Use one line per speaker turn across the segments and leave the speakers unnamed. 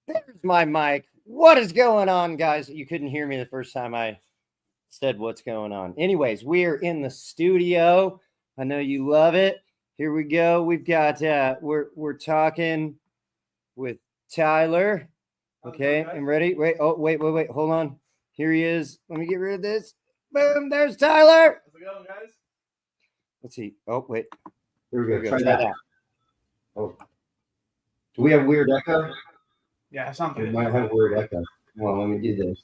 There's my mic. What is going on, guys? You couldn't hear me the first time I said what's going on. Anyways, we are in the studio. I know you love it. Here we go. We've got we're talking with Tyler. Okay, I'm ready. Wait, hold on. Here he is. Let me get rid of this. Boom, there's Tyler.
How's it going, guys?
Let's see. Oh, wait.
Here we go. Try that. Oh. Do we have weird echo?
Yeah, something.
We might have weird echo. Well, let me do this.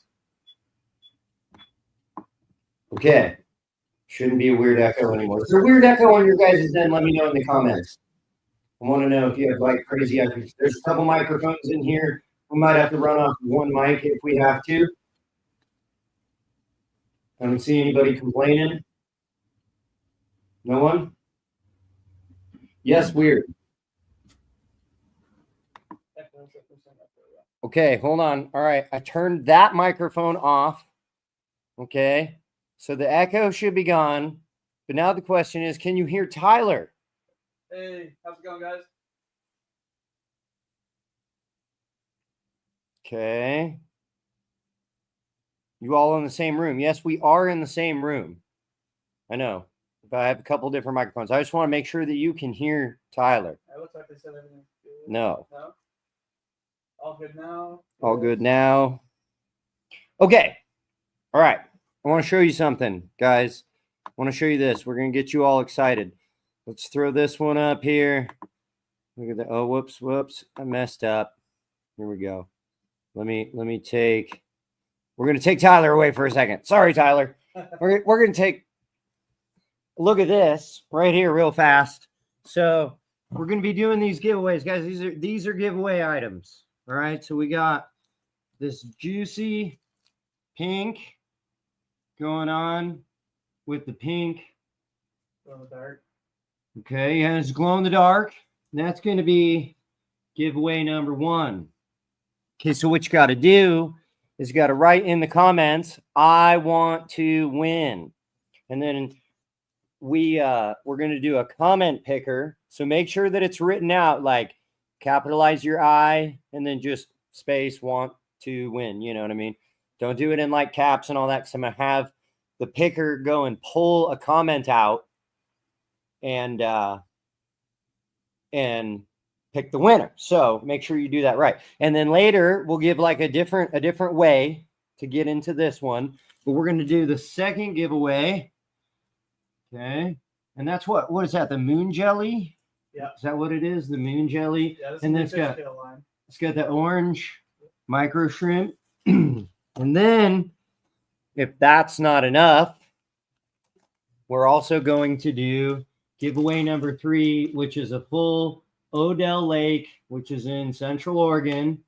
Okay. Shouldn't be a weird echo anymore. Is there a weird echo on your guys' end? Let me know in the comments. I want to know if you have like crazy echoes. There's a couple microphones in here. We might have to run off one mic if we have to. I don't see anybody complaining. No one? Yes, weird. Okay, hold on. All right, I turned that microphone off. Okay, so the echo should be gone. But now the question is, can you hear Tyler?
Hey, how's it going, guys?
Okay. You all in the same room? Yes, we are in the same room. I know, but I have a couple different microphones. I just want to make sure that you can hear Tyler.
It looks like they said everything's good.
No.
No? All good now?
All good now. Okay. All right. I want to show you something, guys. I want to show you this. We're going to get you all excited. Let's throw this one up here. Look at that. Oh, whoops. I messed up. Here we go. Let me take. We're going to take Tyler away for a second. Sorry, Tyler. We're going to take a look at this right here real fast. So we're going to be doing these giveaways, guys. These are giveaway items. All right, so we got this juicy pink going on with the pink.
Glow in the dark.
Okay, and it's glow in the dark. And that's going to be giveaway number 1. Okay, so what you got to do is you got to write in the comments, I want to win. And then we're going to do a comment picker. So make sure that it's written out like capitalize your I and then just space want to win. You know what I mean? Don't do it in like caps and all that, because I'm going to have the picker go and pull a comment out and pick the winner. So make sure you do that right. And then later we'll give like a different way to get into this one. But we're going to do the second giveaway. Okay. And that's what is that? The moon jelly?
Yeah.
Is that what it is? The moon jelly?
Yeah,
And then it's got the orange micro shrimp. And then if that's not enough, we're also going to do giveaway number 3, which is a full Odell Lake, which is in Central Oregon,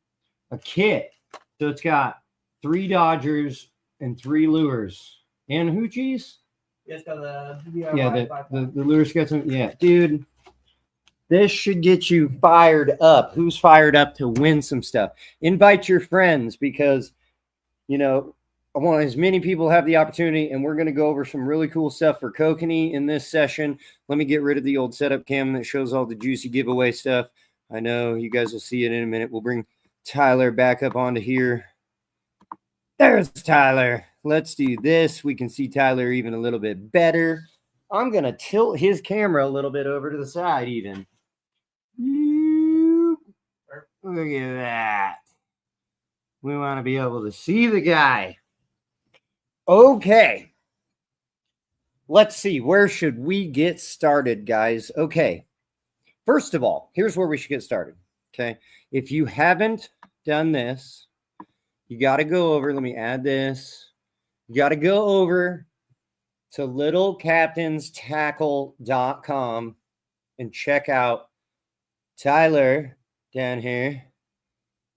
a kit. So it's got 3 Dodgers and 3 lures and hoochies.
Yeah, it's got the DIY.
Yeah, the lures got some. Yeah, dude. This should get you fired up. Who's fired up to win some stuff? Invite your friends, because, you know, I want as many people have the opportunity, and we're going to go over some really cool stuff for Kokanee in this session. Let me get rid of the old setup cam that shows all the juicy giveaway stuff. I know you guys will see it in a minute. We'll bring Tyler back up onto here. There's Tyler. Let's do this. We can see Tyler even a little bit better. I'm going to tilt his camera a little bit over to the side even. Look at that. We want to be able to see the guy. Okay. Let's see. Where should we get started, guys? Okay. First of all, here's where we should get started. Okay. If you haven't done this, you got to go over. Let me add this. You got to go over to littlecaptainstackle.com and check out Tyler down here.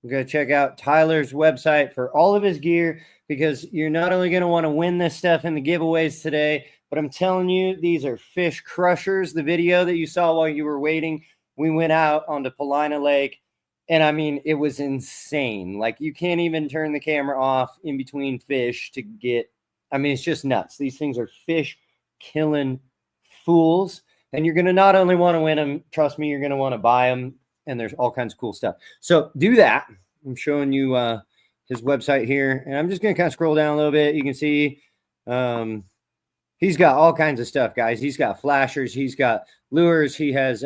We're going to check out Tyler's website for all of his gear, because you're not only going to want to win this stuff in the giveaways today, but I'm telling you, these are fish crushers. The video that you saw while you were waiting, we went out onto Paulina Lake, and I mean, it was insane. Like, you can't even turn the camera off in between fish to get, I mean, it's just nuts. These things are fish killing fools. And you're going to not only want to win them, trust me, you're going to want to buy them. And there's all kinds of cool stuff. So do that. I'm showing you his website here, and I'm just going to kind of scroll down a little bit. You can see he's got all kinds of stuff, guys. He's got flashers, he's got lures, he has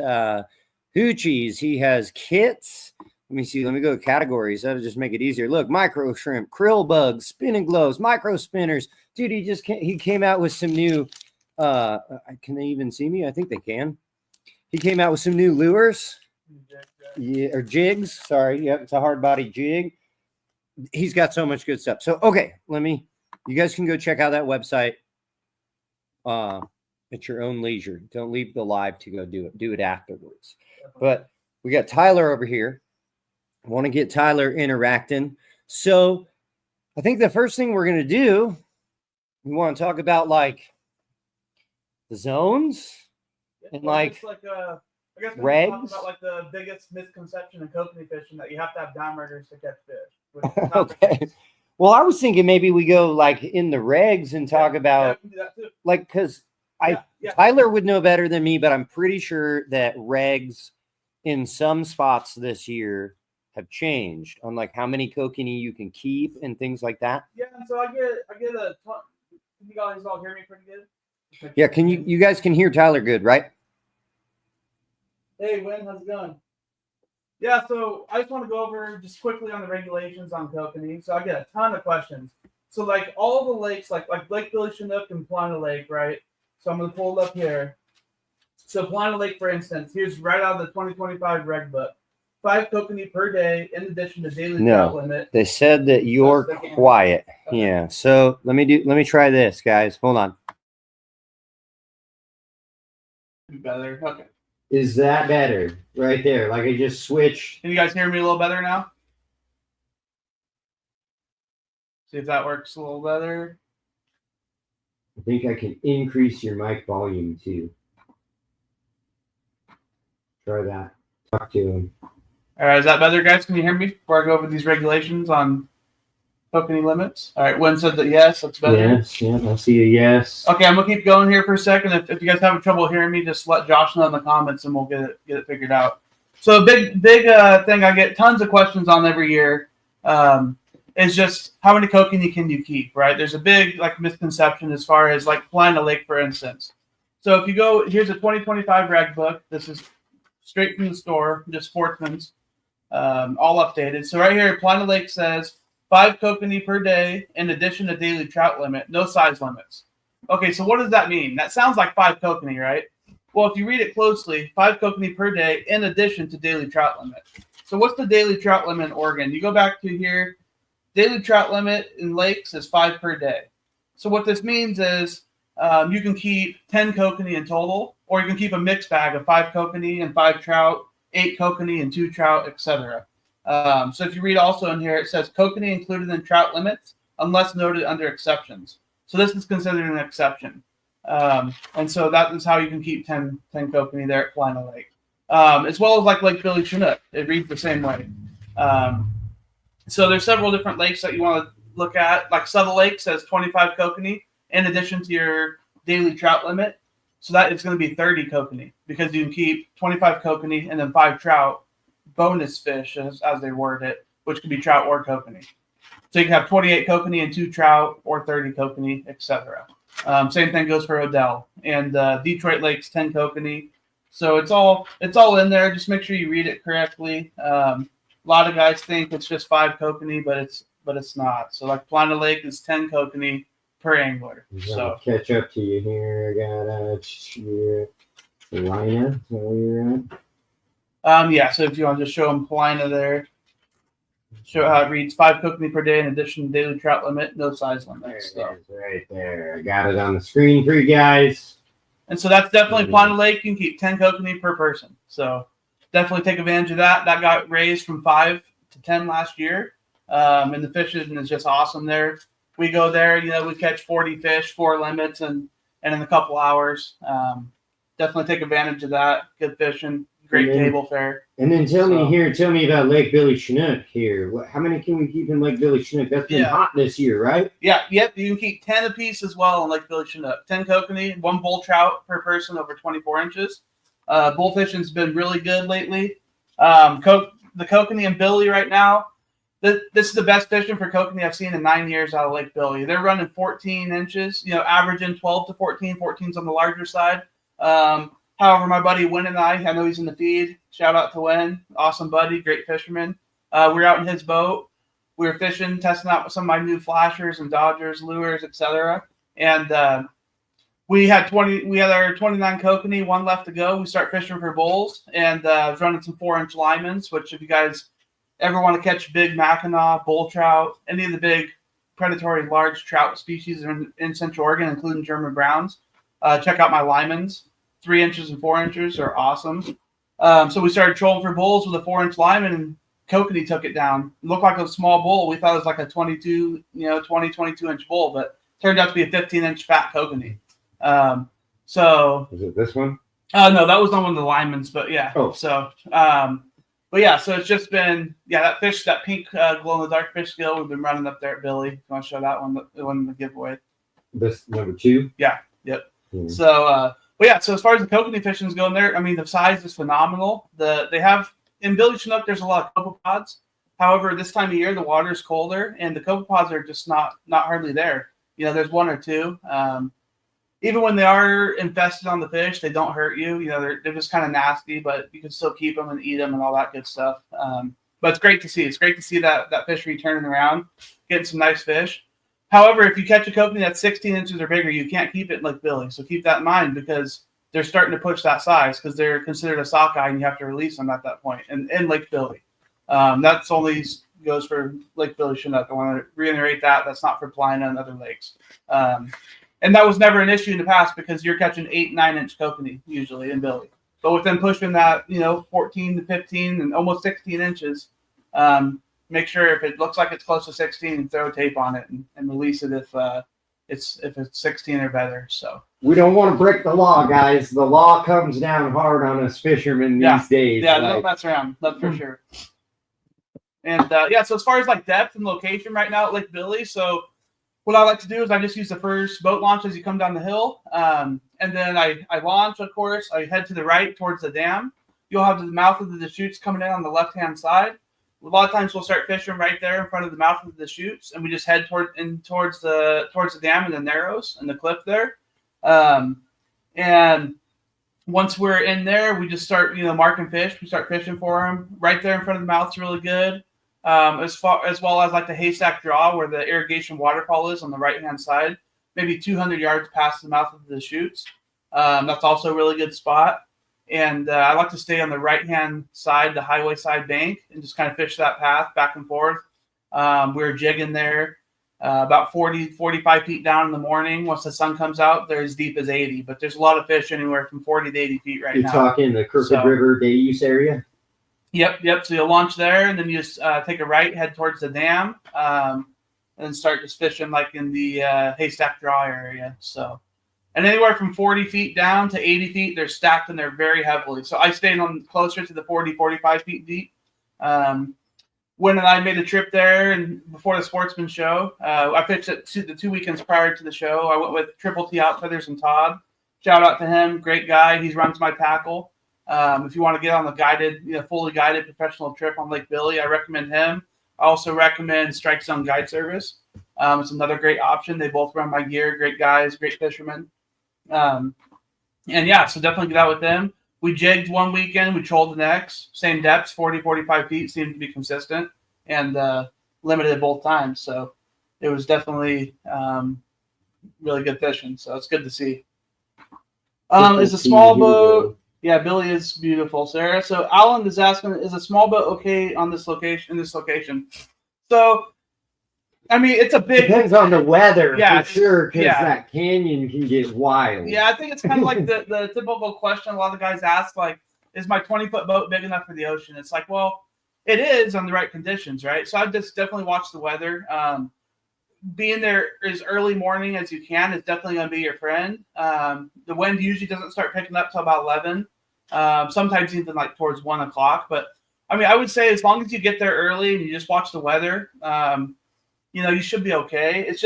hoochies, he has kits. Let me see. Let me go to categories. That'll just make it easier. Look, micro shrimp, krill bugs, spinning gloves, micro spinners. Dude, he came out with some new. Can they even see me? I think they can. He came out with some new lures. Yeah, or jigs. Sorry. Yep, it's a hard body jig. He's got so much good stuff. So okay, you guys can go check out that website at your own leisure. Don't leave the live to go do it. Do it afterwards. But we got Tyler over here. I want to get Tyler interacting. So I think the first thing we're going to do, we want to talk about like the zones and like
I guess we're
regs.
talking about like the biggest misconception in kokanee fishing, that you have to have downriggers to catch fish. which is not the
Okay.
case.
Well, I was thinking maybe we go like in the regs and talk
Yeah,
about
we can do that too.
like, because
Yeah.
Tyler would know better than me, but I'm pretty sure that regs in some spots this year have changed on like how many kokanee you can keep and things like that.
Yeah, and so I get a ton. Can you guys all hear me pretty good?
Yeah, can you guys can hear Tyler good, right?
Hey, Wynn, how's it going? Yeah, so I just want to go over just quickly on the regulations on kokanee. So I get a ton of questions. So like all the lakes, like Lake Billy Chinook and Plana Lake, right? So I'm gonna pull it up here. So Plana Lake, for instance, here's right out of the 2025 reg book. 5 kokanee per day in addition to daily trout limit.
They said that you're quiet.
Okay.
Yeah. So let me try this, guys. Hold on.
Better. Okay.
Is that better? Right there. Like I just switched.
Can you guys hear me a little better now? See if that works a little better.
I think I can increase your mic volume too. Try that. Talk to him.
All right, is that better, guys? Can you hear me before I go over these regulations on kokanee limits? All right, Wynn said that yes, that's better.
Yes, yeah, I see a yes.
Okay, I'm gonna keep going here for a second. If you guys have trouble hearing me, just let Josh know in the comments, and we'll get it figured out. So a big thing I get tons of questions on every year is just how many kokanee can you keep, right? There's a big like misconception as far as like Plana Lake, for instance. So if you go, here's a 2025 reg book. This is straight from the store, just Sportsman's, all updated. So right here, Plana Lake says 5 kokanee per day in addition to daily trout limit, no size limits. Okay, so what does that mean? That sounds like 5 kokanee, right? Well, if you read it closely, 5 kokanee per day in addition to daily trout limit. So what's the daily trout limit in Oregon? You go back to here, daily trout limit in lakes is 5 per day. So what this means is you can keep 10 kokanee in total, or you can keep a mixed bag of 5 kokanee and 5 trout, 8 kokanee and 2 trout, etc. So if you read also in here, it says kokanee included in trout limits unless noted under exceptions. So this is considered an exception. And so that is how you can keep 10 kokanee there at Plana Lake. As well as like Lake Billy Chinook. It reads the same way. So there's several different lakes that you want to look at. Like Subtle Lake says 25 kokanee in addition to your daily trout limit. So that it's going to be 30 kokanee because you can keep 25 kokanee and then 5 trout bonus fish, as they word it, which could be trout or kokanee. So you can have 28 kokanee and 2 trout or 30 kokanee, etc. Same thing goes for Odell and Detroit Lake's 10 kokanee. So it's all in there. Just make sure you read it correctly. A lot of guys think it's just 5 kokanee, but it's not. So like Plana Lake is 10 kokanee per angler. So
catch up to you here. I got your Lina. Is that where you're at?
Yeah. So if you want to just show them Plina there, show how it reads 5 kokanee per day in addition to daily trout limit, no size limit.
There it is, right there. I got it on the screen for you guys.
And so that's definitely Plana Lake. You can keep 10 kokanee per person. So definitely take advantage of that. That got raised from 5 to 10 last year. And the fishing is just awesome there. We go there, we catch 40 fish, 4 limits, and in a couple hours. Definitely take advantage of that. Good fishing, great table fare.
And then tell me about Lake Billy Chinook here. How many can we keep in Lake Billy Chinook? That's been hot this year, right?
Yeah, yep. You can keep 10 apiece as well in Lake Billy Chinook. 10 kokanee, 1 bull trout per person over 24 inches. Bull fishing's been really good lately. The kokanee and Billy right now, This is the best fishing for kokanee I've seen in 9 years out of Lake Billy. They're running 14 inches, averaging 12 to 14. 14's on the larger side. However, my buddy Wynn and I know he's in the feed. Shout out to Wynn. Awesome buddy, great fisherman. We were out in his boat. We were fishing, testing out some of my new flashers and dodgers, lures, etc. And we had our 29 kokanee, one left to go. We start fishing for bulls, and I was running some 4-inch limans, which if you guys ever want to catch big Mackinaw, bull trout, any of the big predatory large trout species in Central Oregon, including German browns, check out my limans. 3 inches and 4 inches are awesome. So we started trolling for bulls with a 4-inch lineman, and kokanee took it down. It looked like a small bull. We thought it was like a 22 inch bull, but turned out to be a 15-inch fat kokanee. So
is it this one?
No, that was not one of the linemans, but yeah.
Oh.
So but yeah, so it's just been that fish, that pink glow in the dark fish gill we've been running up there at Billy. If you want to show that one, the one in the giveaway.
This number 2?
Yeah. Yep.
Hmm.
So but yeah, so as far as the kokanee fishing is going there, I mean the size is phenomenal. They have in Billy Chinook there's a lot of copepods. However, this time of year the water is colder and the copepods are just not hardly there. There's one or two. Even when they are infested on the fish, they don't hurt you. They're just kind of nasty, but you can still keep them and eat them and all that good stuff. But it's great to see. It's great to see that fishery turning around, getting some nice fish. However, if you catch a kokanee that's 16 inches or bigger, you can't keep it in Lake Billy. So keep that in mind because they're starting to push that size because they're considered a sockeye and you have to release them at that point in Lake Billy. That's only goes for Lake Billy Chinook. I want to reiterate that. That's not for Plina and other lakes. And that was never an issue in the past because you're catching 8-9 inch kokanee usually in Billy. But with them pushing that, 14 to 15 and almost 16 inches, make sure if it looks like it's close to 16, throw tape on it and release it if it's 16 or better. So
we don't want to break the law, guys. The law comes down hard on us fishermen these days.
Yeah, don't mess around. That's for sure. And so as far as like depth and location right now at Lake Billy, so what I like to do is I just use the first boat launch as you come down the hill. And then I launch, of course. I head to the right towards the dam. You'll have the mouth of the Deschutes coming in on the left-hand side. A lot of times we'll start fishing right there in front of the mouth of the Deschutes, and we just head towards the dam and the narrows and the cliff there. And once we're in there, we just start, marking fish. We start fishing for them. Right there in front of the mouth's really good. As well as like the haystack draw where the irrigation waterfall is on the right-hand side, maybe 200 yards past the mouth of the chutes. That's also a really good spot. And I like to stay on the right-hand side, the highway side bank, and just kind of fish that path back and forth. We were jigging there about 40, 45 feet down in the morning. Once the sun comes out, they're as deep as 80. But there's a lot of fish anywhere from 40 to 80 feet right now.
You're talking the Crooked River day use area?
Yep. So you'll launch there, and then you just take a right, head towards the dam, and start just fishing like in the haystack draw area. So, and anywhere from 40 feet down to 80 feet, they're stacked in there very heavily. So I stayed on closer to the 40, 45 feet deep. Wynn and I made a trip there, and before the Sportsman Show, I fished it the 2 weekends prior to the show. I went with Triple T Outfitters and Todd. Shout out to him, great guy. He runs my tackle. If you want to get on the guided, fully guided professional trip on Lake Billy, I recommend him. I also recommend Strike Zone Guide Service. It's another great option. They both run my gear. Great guys, great fishermen. So definitely get out with them. We jigged one weekend. We trolled the next. Same depths, 40, 45 feet. Seemed to be consistent and limited both times. So it was definitely really good fishing. So it's good to see. It's a small boat. Yeah, Billy is beautiful, Sarah. So Alan is asking, is a small boat okay on this location? So, I mean, it's a big...
Depends on the weather, for sure, because
yeah.
that canyon can get wild.
Yeah, I think it's kind of like the typical question a lot of guys ask, like, is my 20-foot boat big enough for the ocean? It's like, well, it is on the right conditions, right? So I've just definitely watched the weather. Being there as early morning as you can is definitely going to be your friend. The wind usually doesn't start picking up till about 11. Sometimes even like towards 1 o'clock. But I mean, I would say as long as you get there early and you just watch the weather, you should be okay. It's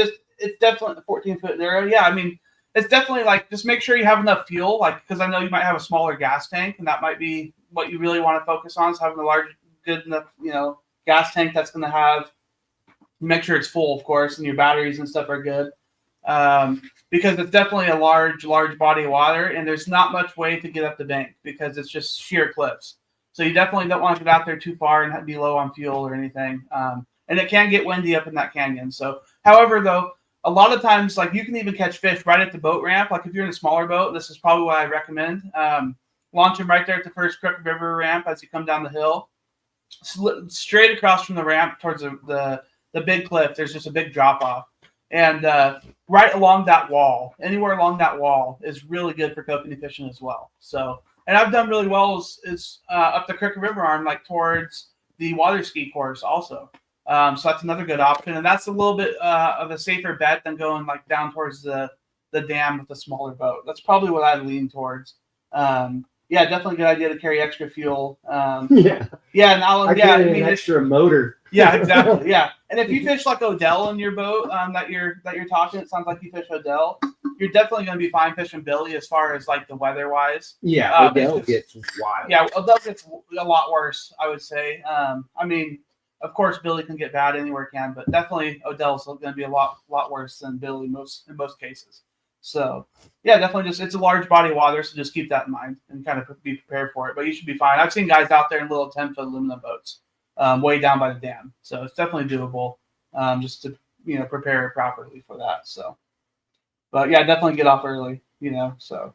definitely the 14-foot narrow. Yeah, I mean, it's definitely like just make sure you have enough fuel, like because I know you might have a smaller gas tank, and that might be what you really want to focus on is having a large, good enough, gas tank that's going to have. Make sure it's full, of course, and your batteries and stuff are good. Because it's definitely a large body of water, and there's not much way to get up the bank because it's just sheer cliffs. So you definitely don't want to get out there too far and be low on fuel or anything. And it can get windy up in that canyon. So, however, though, a lot of times, like you can even catch fish right at the boat ramp. Like if you're in a smaller boat, this is probably what I recommend. Launch them right there at the first Crooked River ramp as you come down the hill. Straight across from the ramp towards the big cliff, there's just a big drop off. And right along that wall, anywhere along that wall is really good for kokanee fishing as well. So, and I've done really well is up the Crooked River arm, like towards the water ski course also. So that's another good option. And that's a little bit of a safer bet than going like down towards the dam with a smaller boat. That's probably what I'd lean towards. Yeah, definitely a good idea to carry extra fuel.
Yeah,
and I'll,
I mean, an extra motor.
Yeah, exactly. Yeah, and if you fish like Odell in your boat, that you're talking, it sounds like you fish Odell. You're definitely going to be fine fishing Billy as far as like the weather wise.
Yeah, Odell gets wild.
Yeah, Odell gets a lot worse, I would say. I mean, of course, Billy can get bad anywhere it can, but definitely Odell's going to be a lot worse than Billy in most cases. So, yeah, definitely it's a large body of water, so just keep that in mind and kind of be prepared for it. But you should be fine. I've seen guys out there in little 10-foot aluminum boats way down by the dam. So it's definitely doable just to, prepare properly for that. So, but, yeah, definitely get off early, So,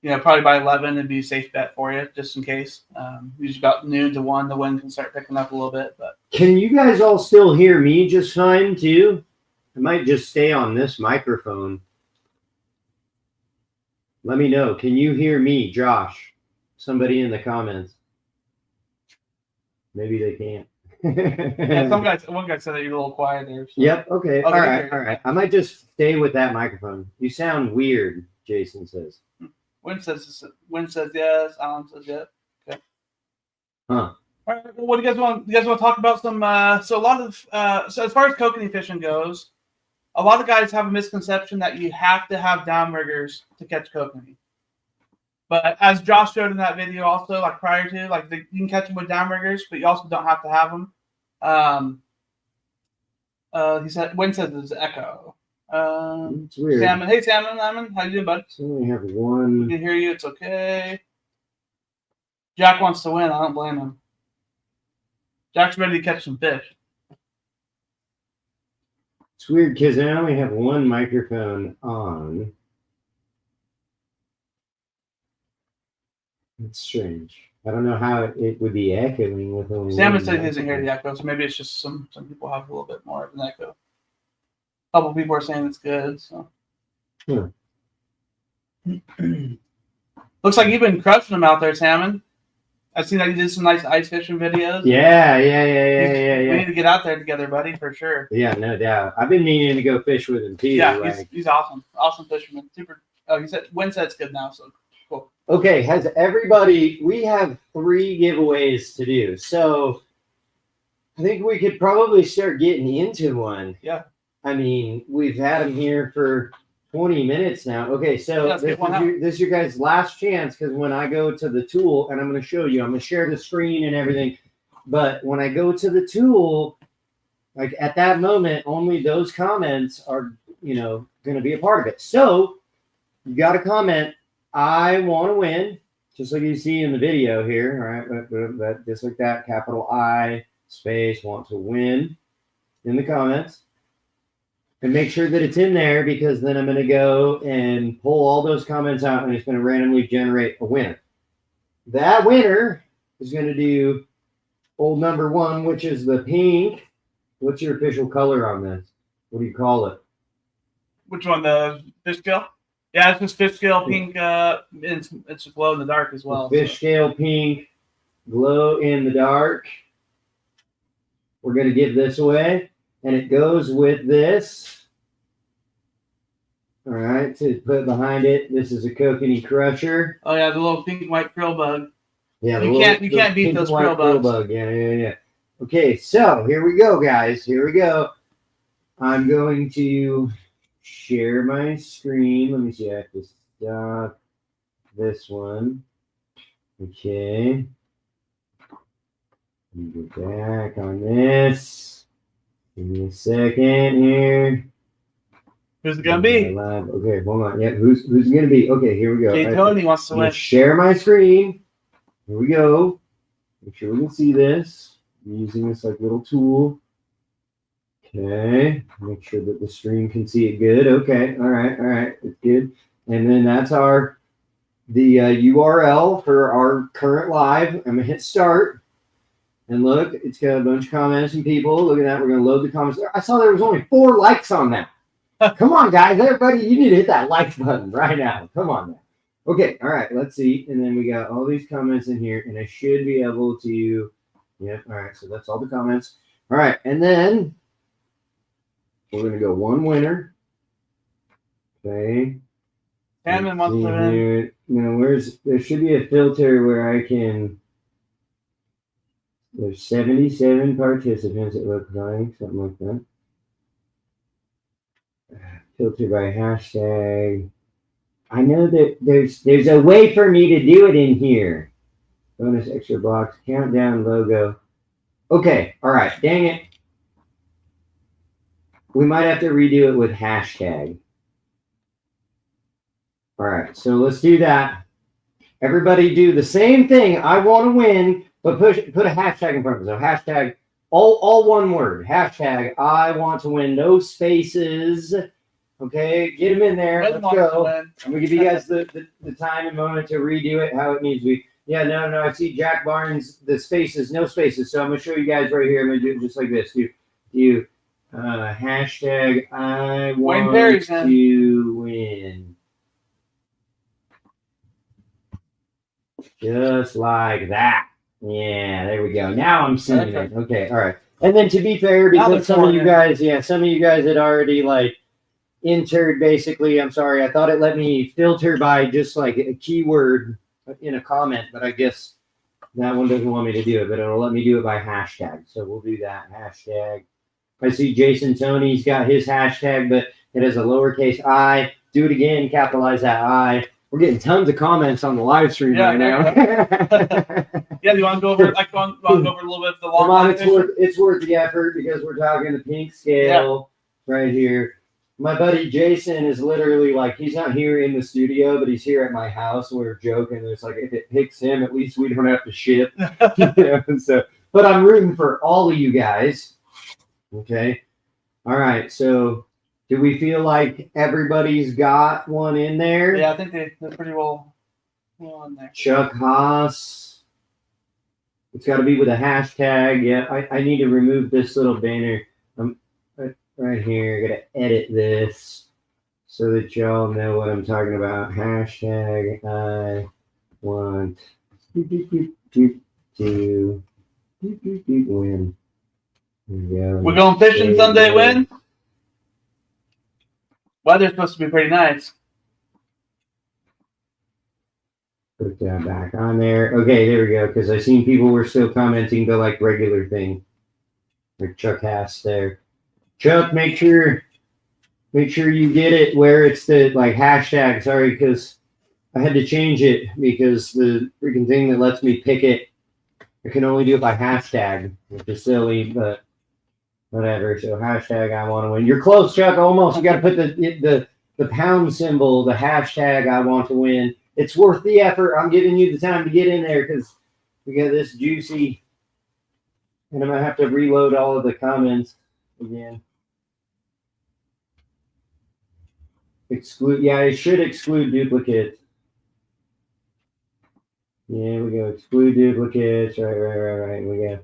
probably by 11 it'd be a safe bet for you just in case. Usually about noon to 1, the wind can start picking up a little bit. But
can you guys all still hear me just fine, too? I might just stay on this microphone. Let me know. Can you hear me, Josh? Somebody in the comments. Maybe they can't.
Yeah, one guy said that you're a little quiet there. So.
Yep. Okay. All right. I might just stay with that microphone. You sound weird, Jason says.
Wynn says yes. Alan says yes. Okay.
Huh.
All right. Well, what do you guys want? You guys want to talk about some? So a lot of so as far as kokanee fishing goes, a lot of guys have a misconception that you have to have downriggers to catch kokanee. But as Josh showed in that video also, like prior to, like you can catch them with downriggers, but you also don't have to have them. He said, Wynn says there's echo.
It's weird.
Salmon. Hey, Salmon, how you doing, bud?
So we have one.
We can hear you. It's okay. Jack wants to win. I don't blame him. Jack's ready to catch some fish.
It's weird because I only have one microphone on. It's strange. I don't know how it would be echoing with only
Salmon
one
said he doesn't hear the echo, so maybe it's just some people have a little bit more of an echo. A couple people are saying it's good. So looks like you've been crushing them out there, Salmon. I've seen that you did some nice ice fishing videos.
Yeah.
We need to get out there together, buddy, for sure.
Yeah, no doubt. I've been meaning to go fish with him too.
Yeah, he's awesome. Awesome fisherman. Super. Oh, he said Wynn said it's good now, so cool.
Okay, we have 3 giveaways to do. So I think we could probably start getting into one.
Yeah.
I mean, we've had them here for 20 minutes now. Okay, so this is your guys' last chance, because when I go to the tool, and I'm going to show you, I'm going to share the screen and everything, but when I go to the tool, like at that moment, only those comments are, going to be a part of it. So you got to comment, I want to win, just like you see in the video here, all right? Just like that, capital I, space, want to win in the comments. And make sure that it's in there, because then I'm going to go and pull all those comments out, and it's going to randomly generate a winner. That winner is going to do old number 1, which is the pink. What's your official color on this? What do you call it?
Which one? The fish scale? Yeah, it's just fish scale pink. It's glow in the dark as well.
Fish scale pink, glow in the dark. We're going to give this away. And it goes with this. All right, to put behind it, this is a kokanee crusher.
Oh yeah, the little pink and white krill bug.
Yeah,
you can't beat those krill bugs.
Yeah. Okay, so here we go, guys. Here we go. I'm going to share my screen. Let me see. I have to stop this one. Okay. Get back on this. Give me a second here.
Who's it gonna be?
Live. Okay, hold on. Yeah, who's it gonna be? Okay, here we go.
Jay Tony wants to
I'm gonna
win.
share my screen. Here we go. Make sure we can see this. I'm using this like little tool. Okay, make sure that the stream can see it good. Okay, all right, it's good. And then that's the URL for our current live. I'm gonna hit start. And look, it's got a bunch of comments from people. Look at that. We're going to load the comments. I saw there was only 4 likes on that. Come on, guys. Everybody, you need to hit that like button right now. Come on now. Okay. All right. Let's see. And then we got all these comments in here. And I should be able to. Yeah. All right. So that's all the comments. All right. And then we're going to go one winner. Okay.
Hammond wants to win.
Now, there should be a filter where I can. There's 77 participants, it looks like, something like that. Filter by hashtag. I know that there's a way for me to do it in here. Bonus extra blocks, countdown logo. Okay, all right, dang it. We might have to redo it with hashtag. All right, so let's do that. Everybody do the same thing. I want to win. But put a hashtag in front of it. So hashtag, all one word. Hashtag, I want to win. No spaces. Okay, get them in there. Let's go. I'm going to give you guys the time and moment to redo it how it needs to be. Yeah, no. I see Jack Barnes, the spaces, no spaces. So I'm going to show you guys right here. I'm going to do it just like this. Do hashtag, I want to win. Just like that. Yeah, there we go. Now I'm seeing it. Okay, all right. And then to be fair, because some of you guys had already like entered basically. I'm sorry, I thought it let me filter by just like a keyword in a comment, but I guess that one doesn't want me to do it, but it'll let me do it by hashtag. So we'll do that hashtag. I see Jason Tony's got his hashtag, but it has a lowercase I. Do it again, capitalize that I. We're getting tons of comments on the live stream right now.
Yeah, you want to go over? Go over a little bit of the long line?
It's worth the effort because we're talking the pink scale right here. My buddy Jason is literally like, he's not here in the studio, but he's here at my house. We're joking. It's like, if it picks him, at least we don't have to ship. But I'm rooting for all of you guys. Okay. All right. So do we feel like everybody's got one in there?
Yeah, I think they're pretty well in there.
Chuck Haas. It's got to be with a hashtag. Yeah, I need to remove this little banner. Right here. I got to edit this so that y'all know what I'm talking about. Hashtag I want to win.
We're going fishing Sunday, win? Weather's supposed to be pretty nice.
Put that back on there. Okay, there we go. Because I seen people were still commenting the like regular thing. Like Chuck Haas there. Chuck, make sure you get it where it's the like hashtag. Sorry, because I had to change it because the freaking thing that lets me pick it, I can only do it by hashtag, which is silly, but whatever. So hashtag I want to win. You're close, Chuck. Almost. You got to put the pound symbol, the hashtag I want to win. It's worth the effort. I'm giving you the time to get in there because we got this juicy, and I'm gonna have to reload all of the comments again. Exclude. Yeah, it should exclude duplicates. Yeah, we go. Exclude duplicates. Right. We go.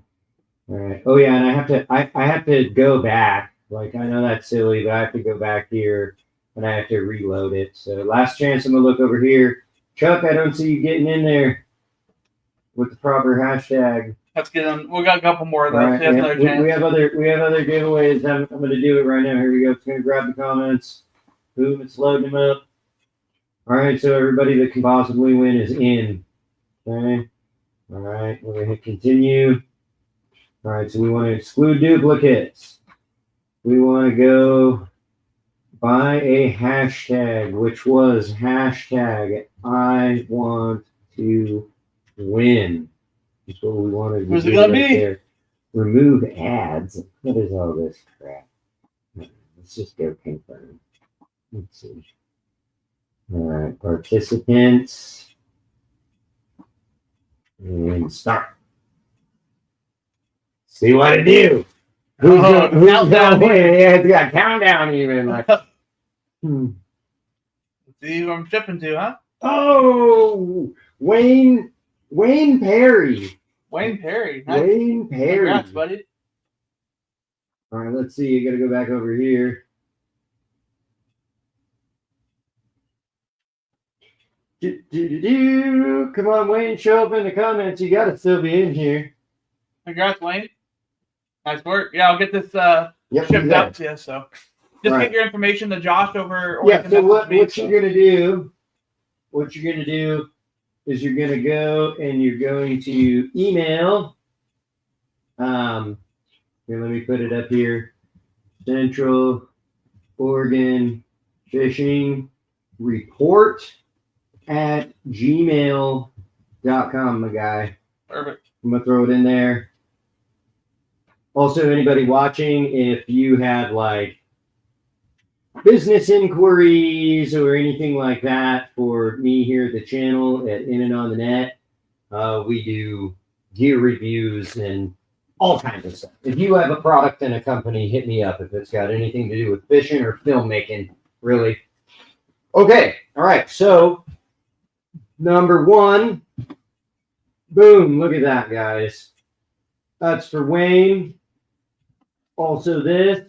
All right. Oh yeah, and I have to go back. Like I know that's silly, but I have to go back here and I have to reload it. So last chance. I'm gonna look over here. Chuck, I don't see you getting in there with the proper hashtag.
Let's get them. We got a couple more of those.
Right, yeah. We have other giveaways. I'm going to do it right now. Here we go. It's going to grab the comments. Boom, it's loading them up. All right, so everybody that can possibly win is in. Okay. All right, we're going to hit continue. All right, so we want to exclude duplicates. We want to go by a hashtag, which was hashtag I want to win. That's what we wanted to
Where's it
do
gonna
right
be?
there. Remove ads. What is all this crap? Let's just go confirm. Let's see. All right, participants. And start. See what I do. Who's
countdown.
Yeah, it's got a countdown even. Like,
Let's see who I'm shipping to, huh?
oh, Wayne Perry.
Wayne Perry. Nice.
Wayne Perry.
Congrats, buddy.
All right, let's see. You got to go back over here. Come on, Wayne, show up in the comments. You got to still be in here.
Congrats, Wayne. Nice work. Yeah, I'll get this shipped out to you. So just get your information to Josh over. Or
yeah. So what you're gonna do? What you're gonna do is you're gonna go and you're going to email. Here, let me put it up here. Central Oregon Fishing Report at gmail.com, my guy.
Perfect.
I'm gonna throw it in there. Also, anybody watching, if you have like business inquiries or anything like that for me here at the channel at In and On the Net, we do gear reviews and all kinds of stuff. If you have a product and a company, hit me up if it's got anything to do with fishing or filmmaking, really. Okay, all right, so number one, boom, look at that, guys. That's for Wayne. Also this,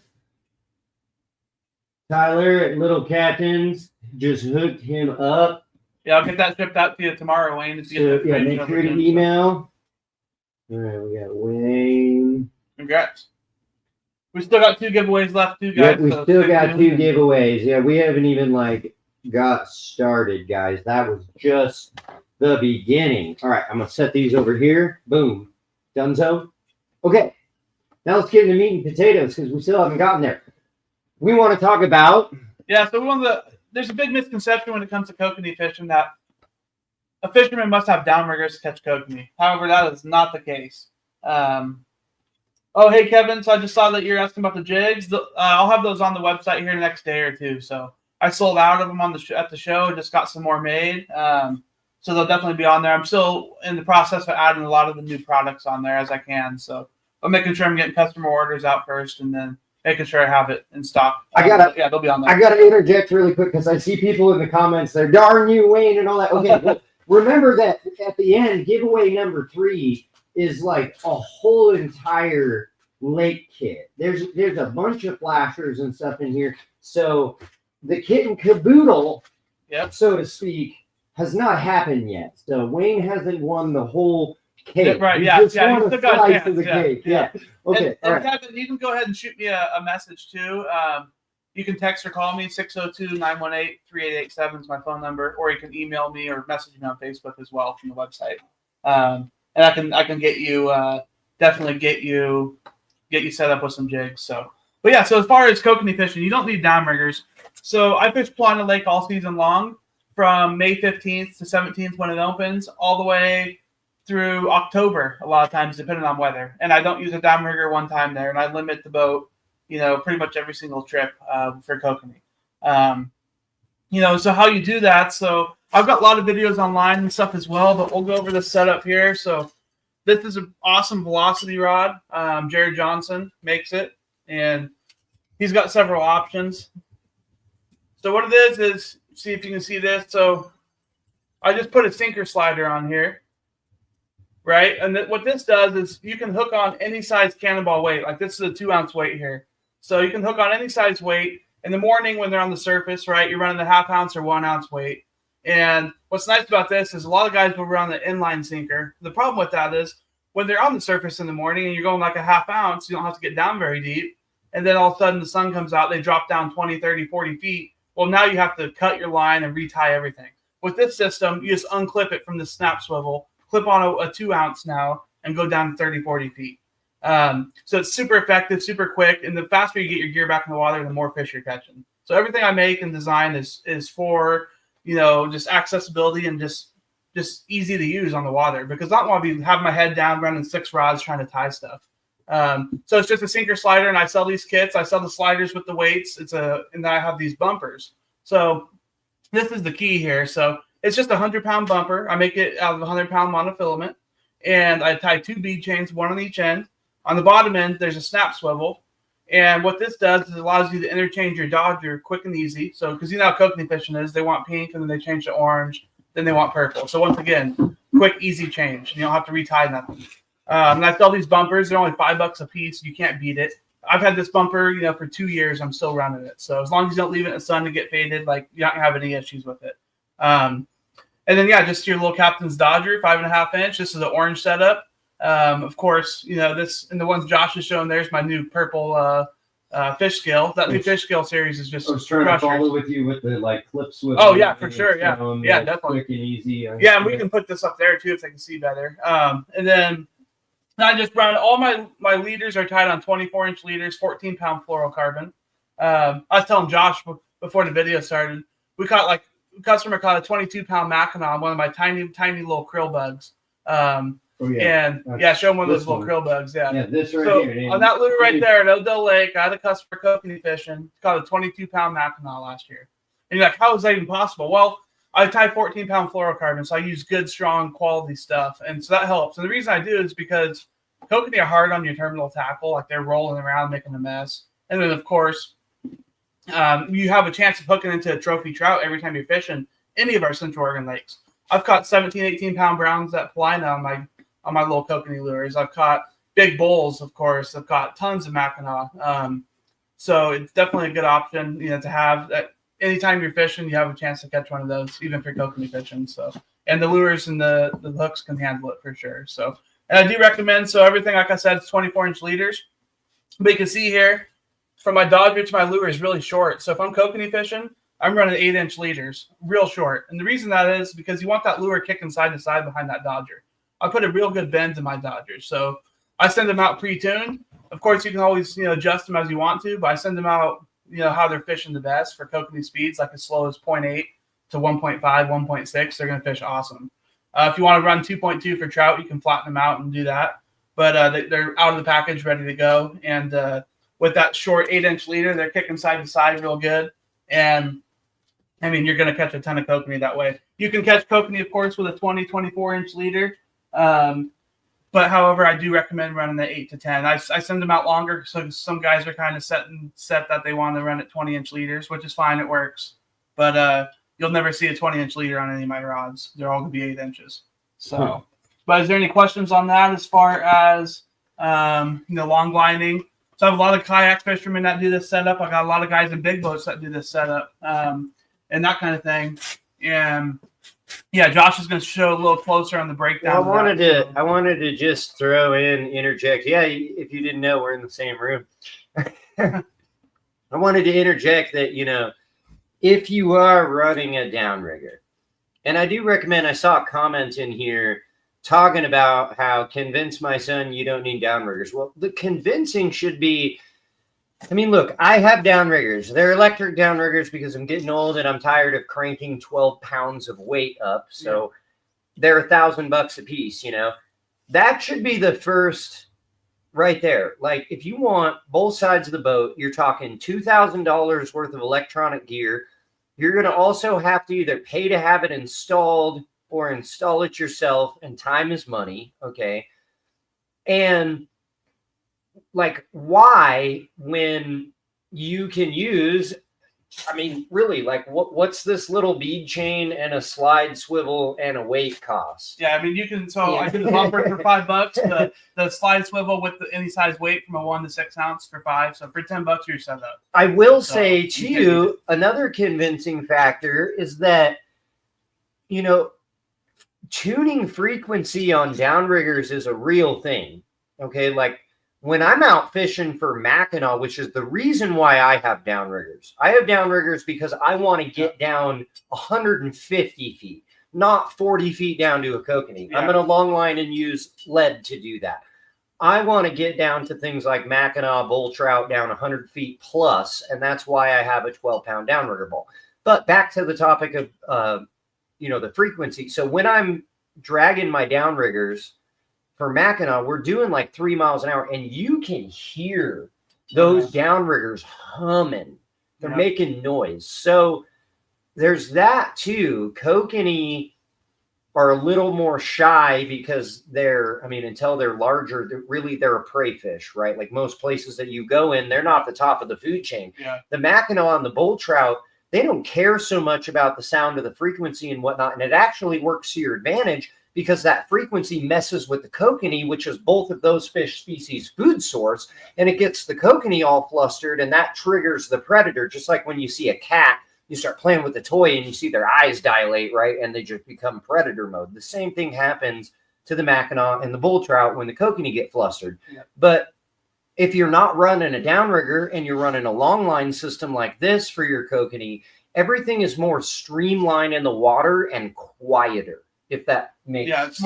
Tyler at Little Captains just hooked him up.
Yeah, I'll get that shipped out to you tomorrow, Wayne.
So, yeah, make sure to email. All right, we got Wayne.
Congrats. We still got 2 giveaways left, too, guys.
Yeah, we still got 2 giveaways. Yeah, we haven't even like got started, guys. That was just the beginning. All right, I'm gonna set these over here. Boom, donezo. Okay. Now let's get into meat and potatoes because we still haven't gotten there. We want to talk about.
Yeah, so there's a big misconception when it comes to kokanee fishing that a fisherman must have downriggers to catch kokanee. However, that is not the case. Oh, hey, Kevin. So I just saw that you're asking about the jigs. I'll have those on the website here the next day or two. So I sold out of them on at the show. Just got some more made. So they'll definitely be on there. I'm still in the process of adding a lot of the new products on there as I can. So I'm making sure I'm getting customer orders out first and then making sure I have it in stock. Yeah, they'll be on there.
I gotta interject really quick because I see people in the comments there, darn you, Wayne, and all that. Okay, well, remember that at the end, giveaway number 3 is like a whole entire lake kit. There's a bunch of flashers and stuff in here. So the kit and caboodle, so to speak, has not happened yet. So Wayne hasn't won the whole cake.
Right,
you
yeah.
just
Yeah,
want a slice of the cake. Yeah. Okay.
And right. Kevin, you can go ahead and shoot me a message too. You can text or call me 602-918-3887 is my phone number, or you can email me or message me on Facebook as well from the website. And I can get you definitely get you set up with some jigs. So, but yeah. So as far as kokanee fishing, you don't need downriggers. So I fish Plana Lake all season long, from May 15th to 17th when it opens, all the way through October, a lot of times, depending on weather. And I don't use a downrigger one time there, and I limit the boat, pretty much every single trip for kokanee. So how you do that. So I've got a lot of videos online and stuff as well, but we'll go over the setup here. So this is an awesome velocity rod. Jared Johnson makes it, and he's got several options. So what it is see if you can see this. So I just put a sinker slider on here. Right, and what this does is you can hook on any size cannonball weight. Like this is a 2-ounce weight here, so you can hook on any size weight. In the morning when they're on the surface, right, you're running the 1/2 ounce or 1 ounce weight. And what's nice about this is a lot of guys will run the inline sinker. The problem with that is when they're on the surface in the morning and you're going like a 1/2 ounce, you don't have to get down very deep. And then all of a sudden the sun comes out, they drop down 20, 30, 40 feet. Well, now you have to cut your line and retie everything. With this system, you just unclip it from the snap swivel, clip on a 2-ounce now, and go down 30, 40 feet. So it's super effective, super quick, and the faster you get your gear back in the water, the more fish you're catching. So everything I make and design is for, just accessibility and just just easy to use on the water, because I don't want to be having my head down running 6 rods trying to tie stuff. So it's just a sinker slider, and I sell these kits. I sell the sliders with the weights. And then I have these bumpers. So this is the key here. So it's just a 100-pound bumper. I make it out of a 100-pound monofilament, and I tie 2 bead chains, one on each end. On the bottom end, there's a snap swivel. And what this does is it allows you to interchange your dodger quick and easy. So, because you know how kokanee fishing is, they want pink, and then they change to orange, then they want purple. So once again, quick, easy change. You don't have to retie nothing. And I sell these bumpers. They're only $5 a piece. You can't beat it. I've had this bumper, for 2 years. I'm still running it. So as long as you don't leave it in the sun to get faded, you're not gonna have any issues with it. And then just your little captain's dodger, 5.5 inch. This is an orange setup. Of course, this, and the ones Josh is showing there's my new purple fish scale. That new fish scale series is just.
I was trying to follow with you with the clips with.
Oh yeah, for sure. Yeah, definitely.
Quick and easy.
Yeah, and we can put this up there too if they can see better. And then I just run all my leaders are tied on 24-inch leaders, 14-pound fluorocarbon. I was telling Josh before the video started, customer caught a 22-pound Mackinac on one of my tiny little krill bugs. Show him one of those little krill bugs. Yeah,
this right here.
On that lure right there at Odell Lake, I had a customer kokanee fishing. Caught a 22-pound Mackinac last year. And you're like, how is that even possible? Well, I tie 14-pound fluorocarbon, so I use good, strong, quality stuff, and so that helps. And the reason I do is because kokanee are hard on your terminal tackle, like they're rolling around making a mess. And then, of course, you have a chance of hooking into a trophy trout every time you're fishing any of our Central Oregon lakes. I've caught 17, 18-pound browns at Paulina on my little kokanee lures. I've caught big bulls, of course. I've caught tons of Mackinac. So it's definitely a good option, to have that. Anytime you're fishing, you have a chance to catch one of those, even if you're kokanee fishing. So, and the lures and the hooks can handle it for sure. So, and I do recommend. So everything, like I said, it's 24-inch leaders. But you can see here, from my dodger to my lure is really short. So if I'm kokanee fishing, I'm running 8-inch leaders, real short. And the reason that is because you want that lure kicking side to side behind that dodger. I put a real good bend in my dodgers. So I send them out pre-tuned. Of course, you can always adjust them as you want to, but I send them out how they're fishing the best for kokanee speeds, like as slow as 0.8 to 1.5, 1.6. They're going to fish awesome. If you want to run 2.2 for trout, you can flatten them out and do that. But they're out of the package, ready to go. And with that short 8-inch leader, they're kicking side to side real good. And I mean, you're going to catch a ton of kokanee that way. You can catch kokanee, of course, with a 20, 24-inch leader. But however, I do recommend running the 8 to 10. I send them out longer, so some guys are kind of set that they want to run at 20-inch leaders, which is fine. It works. But you'll never see a 20-inch leader on any of my rods. They're all going to be 8 inches. So, But is there any questions on that as far as long lining? So I have a lot of kayak fishermen that do this setup. I got a lot of guys in big boats that do this setup and that kind of thing. And yeah, Josh is going to show a little closer on the breakdown.
Well, I wanted to just interject. Yeah, if you didn't know, we're in the same room. I wanted to interject that, if you are running a downrigger, and I do recommend, I saw a comment in here talking about how convince my son you don't need downriggers. Well, the convincing should be, look, I have downriggers. They're electric downriggers because I'm getting old and I'm tired of cranking 12 pounds of weight up. So they're $1,000 a piece, That should be the first right there. Like, if you want both sides of the boat, you're talking $2,000 worth of electronic gear. You're going to also have to either pay to have it installed or install it yourself, and time is money, okay? And why, when you can use, really, what's this little bead chain and a slide swivel and a weight cost?
Yeah, you can, I get the bumper for $5, the slide swivel with any size weight from a 1 to 6 ounce for $5. So for $10, you're set up.
I will say to you, another convincing factor is that, tuning frequency on downriggers is a real thing. Okay, when I'm out fishing for Mackinac, which is the reason why I have downriggers. I have downriggers because I want to get down 150 feet, not 40 feet down to a kokanee. Yeah. I'm going to long line and use lead to do that. I want to get down to things like Mackinac, bull trout down 100 feet plus, and that's why I have a 12-pound downrigger ball. But back to the topic of
the frequency. So when I'm dragging my downriggers for Mackinac, we're doing like 3 miles an hour, and you can hear those downriggers humming. They're making noise. So there's that too. Kokanee are a little more shy because until they're larger, they're a prey fish, right? Like most places that you go in, they're not the top of the food chain.
Yeah.
The Mackinac and the bull trout, they don't care so much about the sound of the frequency and whatnot. And it actually works to your advantage because that frequency messes with the kokanee, which is both of those fish species' food source. And it gets the kokanee all flustered, and that triggers the predator. Just like when you see a cat, you start playing with the toy and you see their eyes dilate, right? And they just become predator mode. The same thing happens to the Mackinac and the bull trout when the kokanee get flustered.
Yeah.
But if you're not running a downrigger and you're running a long line system like this for your kokanee, everything is more streamlined in the water and quieter, if that makes sense.
Yeah, it's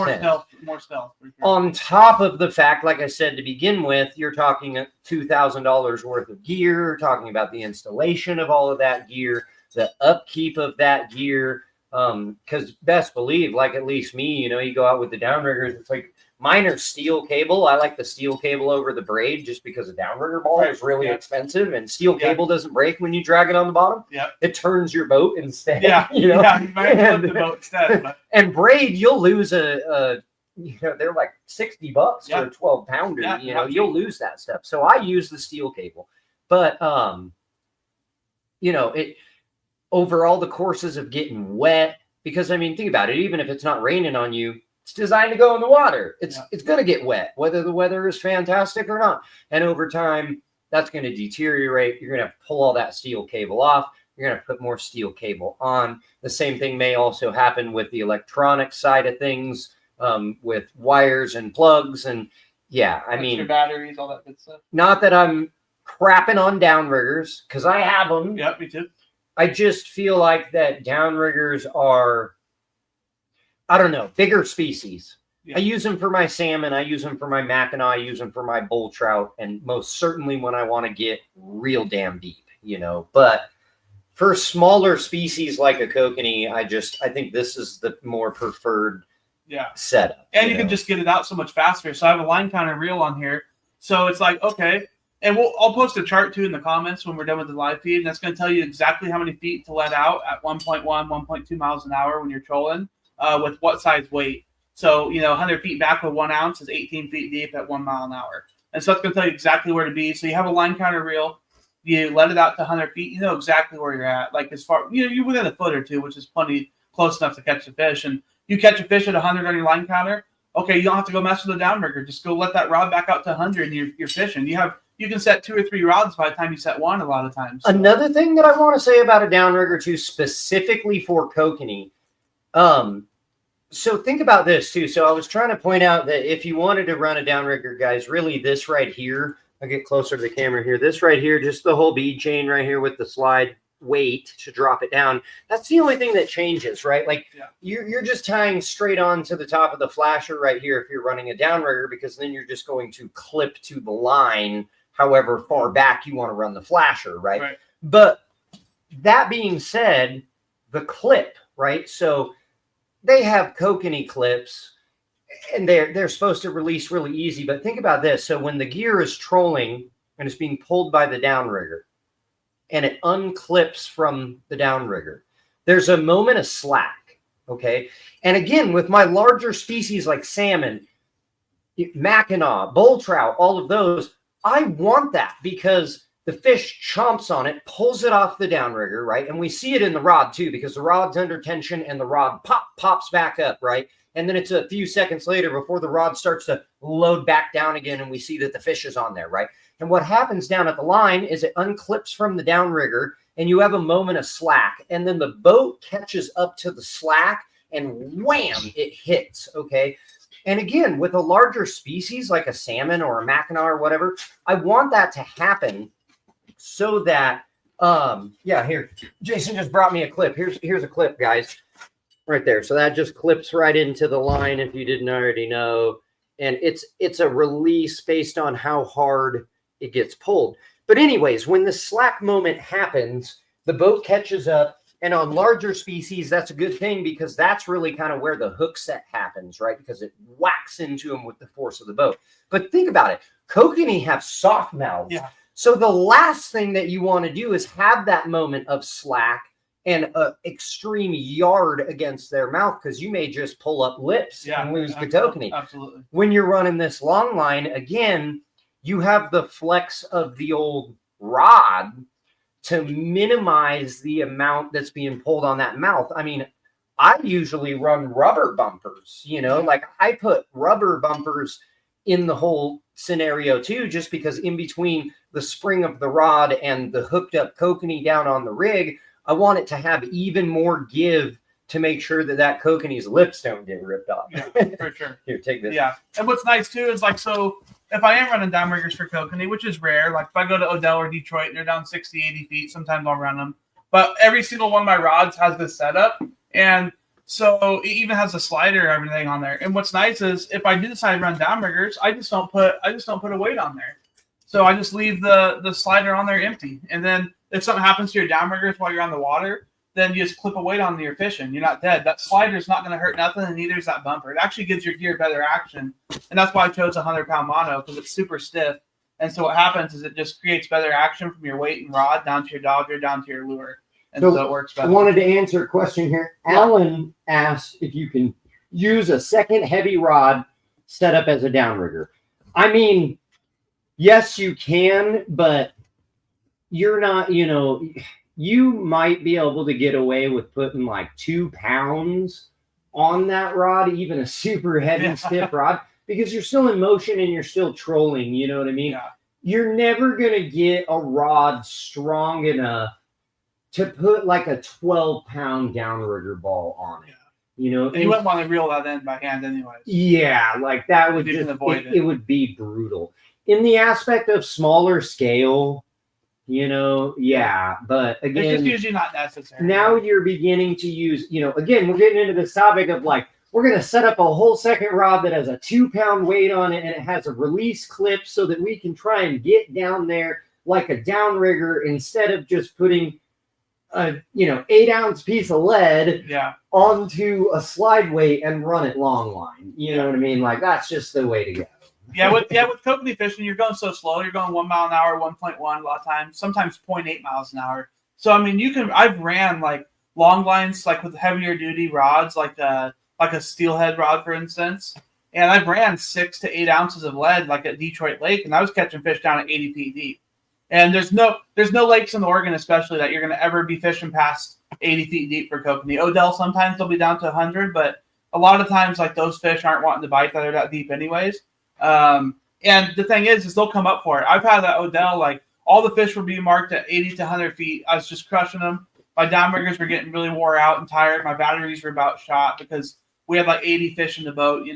more stealth. For sure.
On top of the fact, like I said to begin with, you're talking $2,000 worth of gear, talking about the installation of all of that gear, the upkeep of that gear. Because best believe, like at least me, you go out with the downriggers, it's like mine are steel cable. I like the steel cable over the braid just because a downrigger ball is really expensive, and steel cable doesn't break when you drag it on the bottom.
Yeah,
it turns your boat instead.
Yeah, you might flip the boat instead. But.
And braid, you'll lose they're like $60 for a 12-pounder.
Yeah,
you'll lose that stuff. So I use the steel cable, but it. Over all the courses of getting wet, because think about it, even if it's not raining on you, it's designed to go in the water. It's going to get wet, whether the weather is fantastic or not. And over time, that's going to deteriorate. You're going to have to pull all that steel cable off. You're going to put more steel cable on. The same thing may also happen with the electronic side of things, with wires and plugs. And
your batteries, all that good stuff. Not
that I'm crapping on downriggers, because I have them.
Yep, me too.
I just feel like that downriggers are, I don't know, bigger species. Yeah. I use them for my salmon. I use them for my Mackinac. I use them for my bull trout. And most certainly when I want to get real damn deep, But for smaller species like a kokanee, I think this is the more preferred setup.
And you can just get it out so much faster. So I have a line counter reel on here. So it's like, okay. And I'll post a chart, too, in the comments when we're done with the live feed. And that's going to tell you exactly how many feet to let out at 1.1, 1.2 miles an hour when you're trolling with what size weight. So, 100 feet back with 1 ounce is 18 feet deep at 1 mile an hour. And so that's going to tell you exactly where to be. So you have a line counter reel. You let it out to 100 feet. You know exactly where you're at. Like as far, you're within a foot or two, which is plenty close enough to catch the fish. And you catch a fish at 100 on your line counter. Okay, you don't have to go mess with the downrigger. Just go let that rod back out to 100 and you're fishing. You can set 2 or 3 rods by the time you set one a lot of times. So.
Another thing that I want to say about a downrigger too, specifically for kokanee. So think about this too. So I was trying to point out that if you wanted to run a downrigger, guys, really this right here, I'll get closer to the camera here. This right here, just the whole bead chain right here with the slide weight to drop it down. That's the only thing that changes, right? Like you're just tying straight on to the top of the flasher right here if you're running a downrigger, because then you're just going to clip to the line however far back you want to run the flasher, right? But that being said, the clip, right? So they have kokanee clips, and they're supposed to release really easy. But think about this. So when the gear is trolling and it's being pulled by the downrigger, and it unclips from the downrigger, there's a moment of slack, okay? And again, with my larger species like salmon, Mackinac, bull trout, all of those, I want that because the fish chomps on it, pulls it off the downrigger, right? And we see it in the rod too, because the rod's under tension and the rod pops back up, right? And then it's a few seconds later before the rod starts to load back down again, and we see that the fish is on there, right? And what happens down at the line is it unclips from the downrigger, and you have a moment of slack, and then the boat catches up to the slack, and wham, it hits, okay? And again, with a larger species like a salmon or a Mackinac or whatever, I want that to happen so that, here, Jason just brought me a clip. Here's a clip, guys, right there. So that just clips right into the line if you didn't already know. And it's a release based on how hard it gets pulled. But anyways, when the slack moment happens, the boat catches up,
And on larger species, that's a good thing because that's really kind of where the hook set happens, right? Because it whacks into them with the force of the boat. But think about it. Kokanee have soft mouths.
Yeah.
So the last thing that you want to do is have that moment of slack and extreme yard against their mouth, because you may just pull up lips and lose the kokanee.
Absolutely.
When you're running this long line, again, you have the flex of the old rod to minimize the amount that's being pulled on that mouth. I mean, I usually run rubber bumpers, like I put rubber bumpers in the whole scenario too, just because in between the spring of the rod and the hooked up kokanee down on the rig, I want it to have even more give to make sure that kokanee's lips don't get ripped off.
Yeah, for sure.
Here, take this.
Yeah. And what's nice too is so if I am running downriggers for kokanee, which is rare, like if I go to Odell or Detroit and they're down 60, 80 feet, sometimes I'll run them. But every single one of my rods has this setup. And so it even has a slider and everything on there. And what's nice is if I do decide to run downriggers, I just don't put a weight on there. So I just leave the slider on there empty. And then if something happens to your downriggers while you're on the water, then you just clip a weight on your fishing. You're not dead. That slider is not going to hurt nothing, and neither is that bumper. It actually gives your gear better action. And that's why I chose a 100-pound mono, because it's super stiff. And so what happens is it just creates better action from your weight and rod down to your dogger, down to your lure. And so it works better.
I wanted to answer a question here. Yeah. Alan asked if you can use a second heavy rod set up as a downrigger. I mean, yes, you can, but you're not, you might be able to get away with putting like 2 pounds on that rod, even a super heavy, stiff rod, because you're still in motion and you're still trolling. You know what I mean?
Yeah.
You're never going to get a rod strong enough to put like a 12-pound downrigger ball on it.
Yeah. And you wouldn't want to reel that in by hand anyways.
Yeah, like that would just avoid it would be brutal. In the aspect of smaller scale, but again,
it's just usually not necessary.
Now you're beginning to use, again, we're getting into this topic of like, we're going to set up a whole second rod that has a 2-pound weight on it, and it has a release clip so that we can try and get down there like a downrigger instead of just putting a 8-ounce piece of lead onto a slide weight and run it long line. You know what I mean? Like that's just the way to go.
With kokanee fishing, you're going so slow. You're going 1 mile an hour, 1.1 a lot of times, sometimes 0.8 miles an hour. So I mean, I've ran like long lines, like with heavier duty rods, like a steelhead rod, for instance. And I've ran 6 to 8 ounces of lead, like at Detroit Lake, and I was catching fish down at 80 feet deep. And there's no lakes in Oregon, especially, that you're going to ever be fishing past 80 feet deep for kokanee. Odell, sometimes they'll be down to 100, but a lot of times, like those fish aren't wanting to bite that are that deep anyways. And the thing is they'll come up for it. I've had that Odell, like all the fish were being marked at 80 to 100 feet. I was just crushing them. My downriggers were getting really wore out and tired. My batteries were about shot because we had like 80 fish in the boat,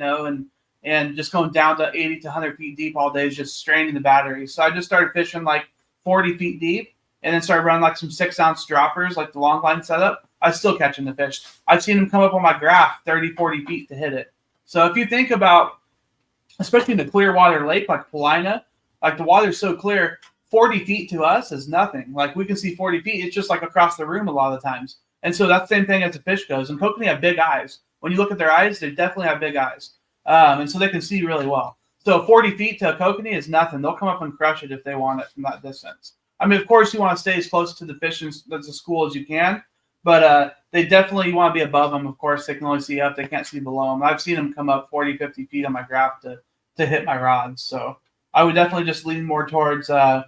and just going down to 80 to 100 feet deep all day is just straining the batteries. So I just started fishing like 40 feet deep and then started running like some 6-ounce droppers, like the long line setup. I was still catching the fish. I've seen them come up on my graph 30, 40 feet to hit it. So if you think about, especially in the clear water lake like Paulina, like the water's so clear, 40 feet to us is nothing. Like we can see 40 feet. It's just like across the room a lot of the times. And so that's the same thing as a fish goes. And kokanee have big eyes. When you look at their eyes, they definitely have big eyes. And so they can see really well. So 40 feet to a kokanee is nothing. They'll come up and crush it if they want it from that distance. I mean, of course, you want to stay as close to the fish that's a school as you can. But they definitely want to be above them. Of course, they can only see up. They can't see below them. I've seen them come up 40, 50 feet on my graph to hit my rods. So I would definitely just lean more towards, if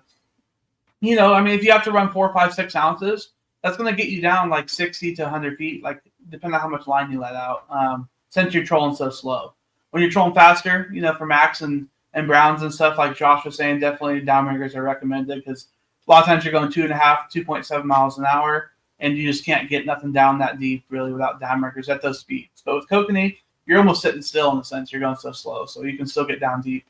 you have to run 4, 5, 6 ounces, that's going to get you down like 60 to 100 feet, like depending on how much line you let out, since you're trolling so slow. When you're trolling faster, for Max and Browns and stuff, like Josh was saying, definitely downriggers are recommended because a lot of times you're going 2.5, 2.7 miles an hour, and you just can't get nothing down that deep really without downriggers at those speeds. But with kokanee, you're almost sitting still in the sense you're going so slow, so you can still get down deep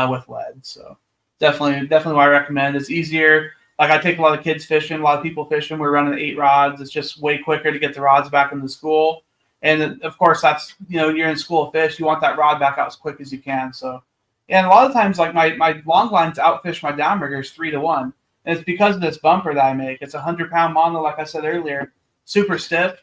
with lead. So definitely what I recommend. It's easier. Like I take a lot of kids fishing, a lot of people fishing. We're running 8 rods. It's just way quicker to get the rods back in the school. And of course, that's you're in school of fish. You want that rod back out as quick as you can. So, and a lot of times, like my long lines outfish my downriggers 3 to 1, and it's because of this bumper that I make. It's a 100-pound mono, like I said earlier. super stiff,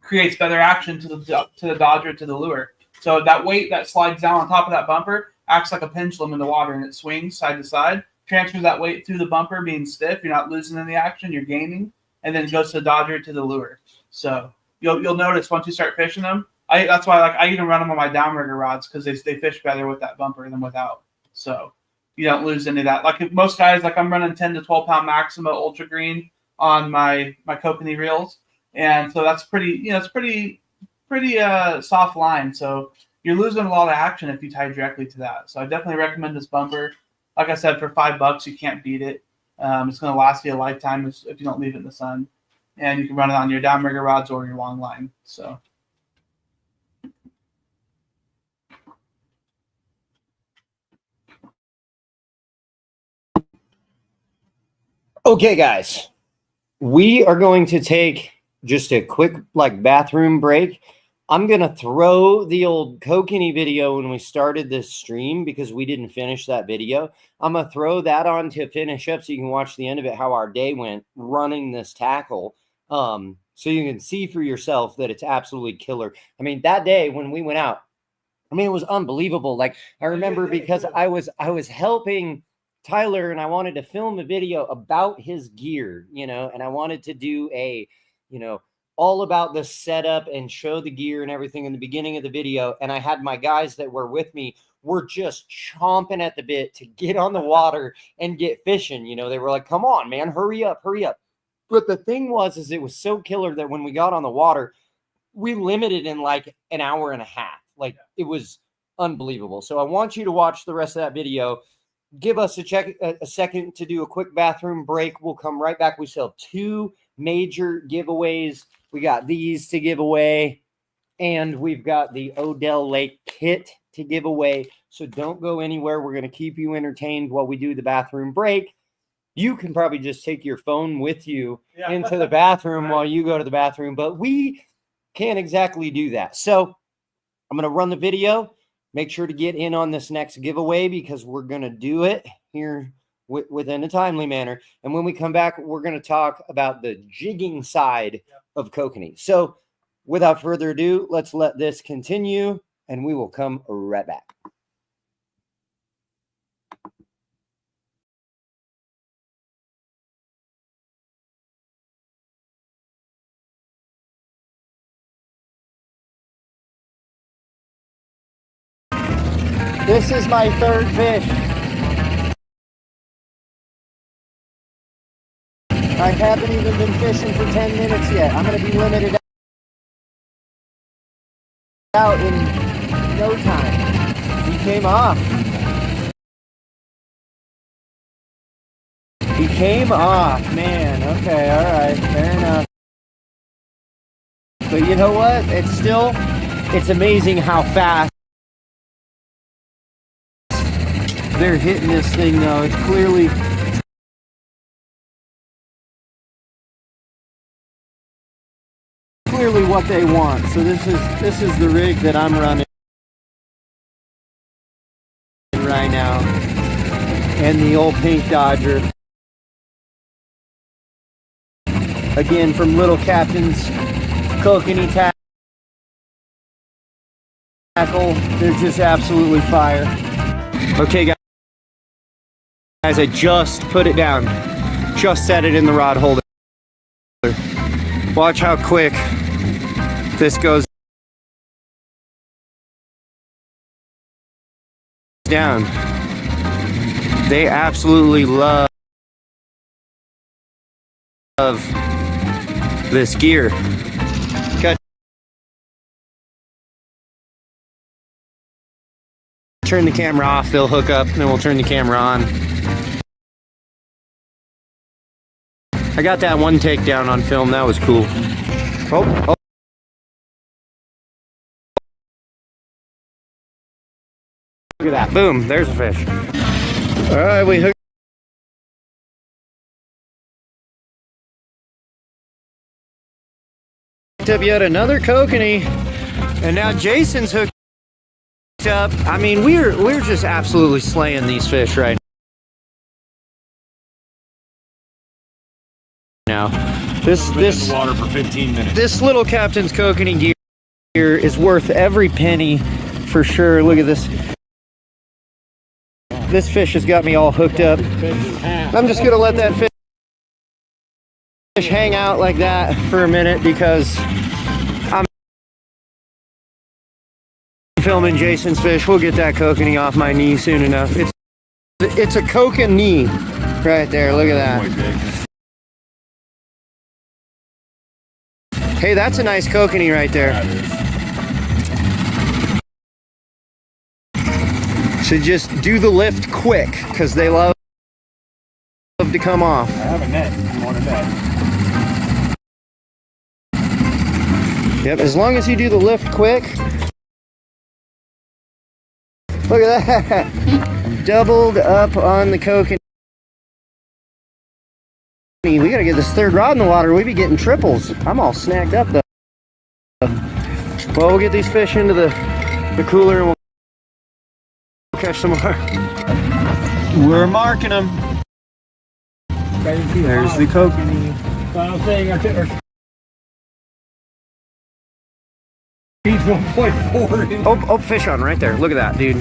creates better action to the dodger, to the lure. So that weight that slides down on top of that bumper acts like a pendulum in the water, and it swings side to side, transfers that weight through the bumper being stiff. You're not losing any action, you're gaining, and then it goes to the dodger, to the lure. So you'll notice once you start fishing them, that's why I even run them on my downrigger rods, because they fish better with that bumper than without. So you don't lose any of that. Like most guys, like I'm running 10 to 12 pound Maxima Ultra Green on my Kokanee reels, and so that's pretty, it's pretty soft line. So you're losing a lot of action if you tie directly to that. So I definitely recommend this bumper. Like I said, for $5 you can't beat it. It's going to last you a lifetime if you don't leave it in the sun, and you can run it on your downrigger rods or your long line. So.
Okay, guys, we are going to take just a quick bathroom break. I'm going to throw the old Kokanee video when we started this stream because we didn't finish that video. I'm going to throw that on to finish up so you can watch the end of it, how our day went running this tackle. So you can see for yourself that it's absolutely killer. I mean, that day when we went out, it was unbelievable. Like, I remember because I was helping Tyler, and I wanted to film a video about his gear, and I wanted to do a, all about the setup and show the gear and everything in the beginning of the video. And I had my guys that were with me were just chomping at the bit to get on the water and get fishing. They were like, come on, man, hurry up, hurry up. But the thing is it was so killer that when we got on the water, we limited in like an hour and a half. Like, it was unbelievable. So I want you to watch the rest of that video. Give us a second to do a quick bathroom break. We'll come right back. We still have 2 major giveaways. We got these to give away, and we've got the Odell Lake kit to give away. So don't go anywhere. We're going to keep you entertained while we do the bathroom break. You can probably just take your phone with you into the bathroom while you go to the bathroom, but we can't exactly do that. So I'm going to run the video. Make sure to get in on this next giveaway because we're going to do it here within a timely manner. And when we come back, we're going to talk about the jigging side of Kokanee. So without further ado, let's let this continue, and we will come right back. This is my 3rd fish. I haven't even been fishing for 10 minutes yet. I'm going to be limited out in no time. He came off. He came off, man. Okay, all right, fair enough. But you know what? It's amazing how fast they're hitting this thing, though. It's clearly what they want. So this is the rig that I'm running right now, and the old pink Dodger. Again, from Little Captain's Kokanee tackle. They're just absolutely fire. Okay, guys, I just put it down. Just set it in the rod holder. Watch how quick this goes down. They absolutely love this gear. Got turn the camera off, they'll hook up, and then we'll turn the camera on. I got that one takedown on film, that was cool. Oh. Look at that, boom, there's a fish. All right, we hooked up yet another Kokanee, and now Jason's hooked up. I mean, we're just absolutely slaying these fish right now. This
in the water for 15 minutes.
This little Captain's Kokanee gear is worth every penny for sure. Look at this. This fish has got me all hooked up. I'm just gonna let that fish hang out like that for a minute because I'm filming Jason's fish. We'll get that Kokanee off my knee soon enough. It's a Kokanee right there. Look at that. Hey, that's a nice Kokanee right there. So just do the lift quick because they love to come off.
I have a net. You want a net?
Yep, as long as you do the lift quick. Look at that. Doubled up on the Kokanee. We gotta get this third rod in the water. We be getting triples. I'm all snacked up though. Well, we'll get these fish into the cooler and we'll catch some more. We're marking them. There's the Kokanee.
I'm saying he's 1.4.
Oh, fish on right there. Look at that, dude.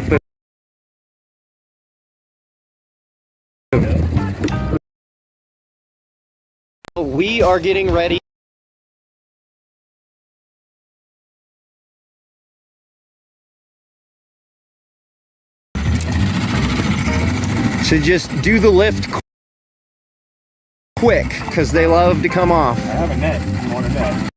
We are getting ready. So just do the lift quick because they love to come off.
I have a net. You want a net?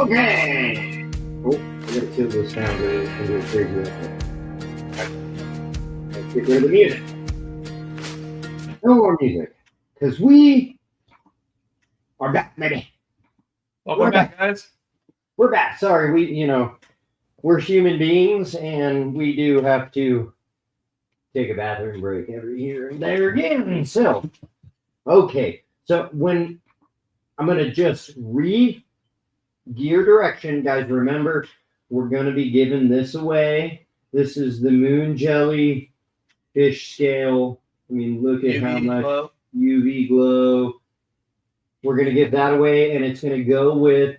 Okay. Oh, I gotta kill this sound. It's gonna go crazy. Let's get rid of the music. No more music. Because we are back, baby.
Welcome
We're
back, guys.
We're back. Sorry, we're human beings and we do have to take a bathroom break every here and there again. So, okay. So when I'm going to just gear direction, guys, remember, we're going to be giving this away. This is the Moon Jelly fish scale. I mean, look at how much
glow.
UV glow. We're going to give that away, and it's going to go with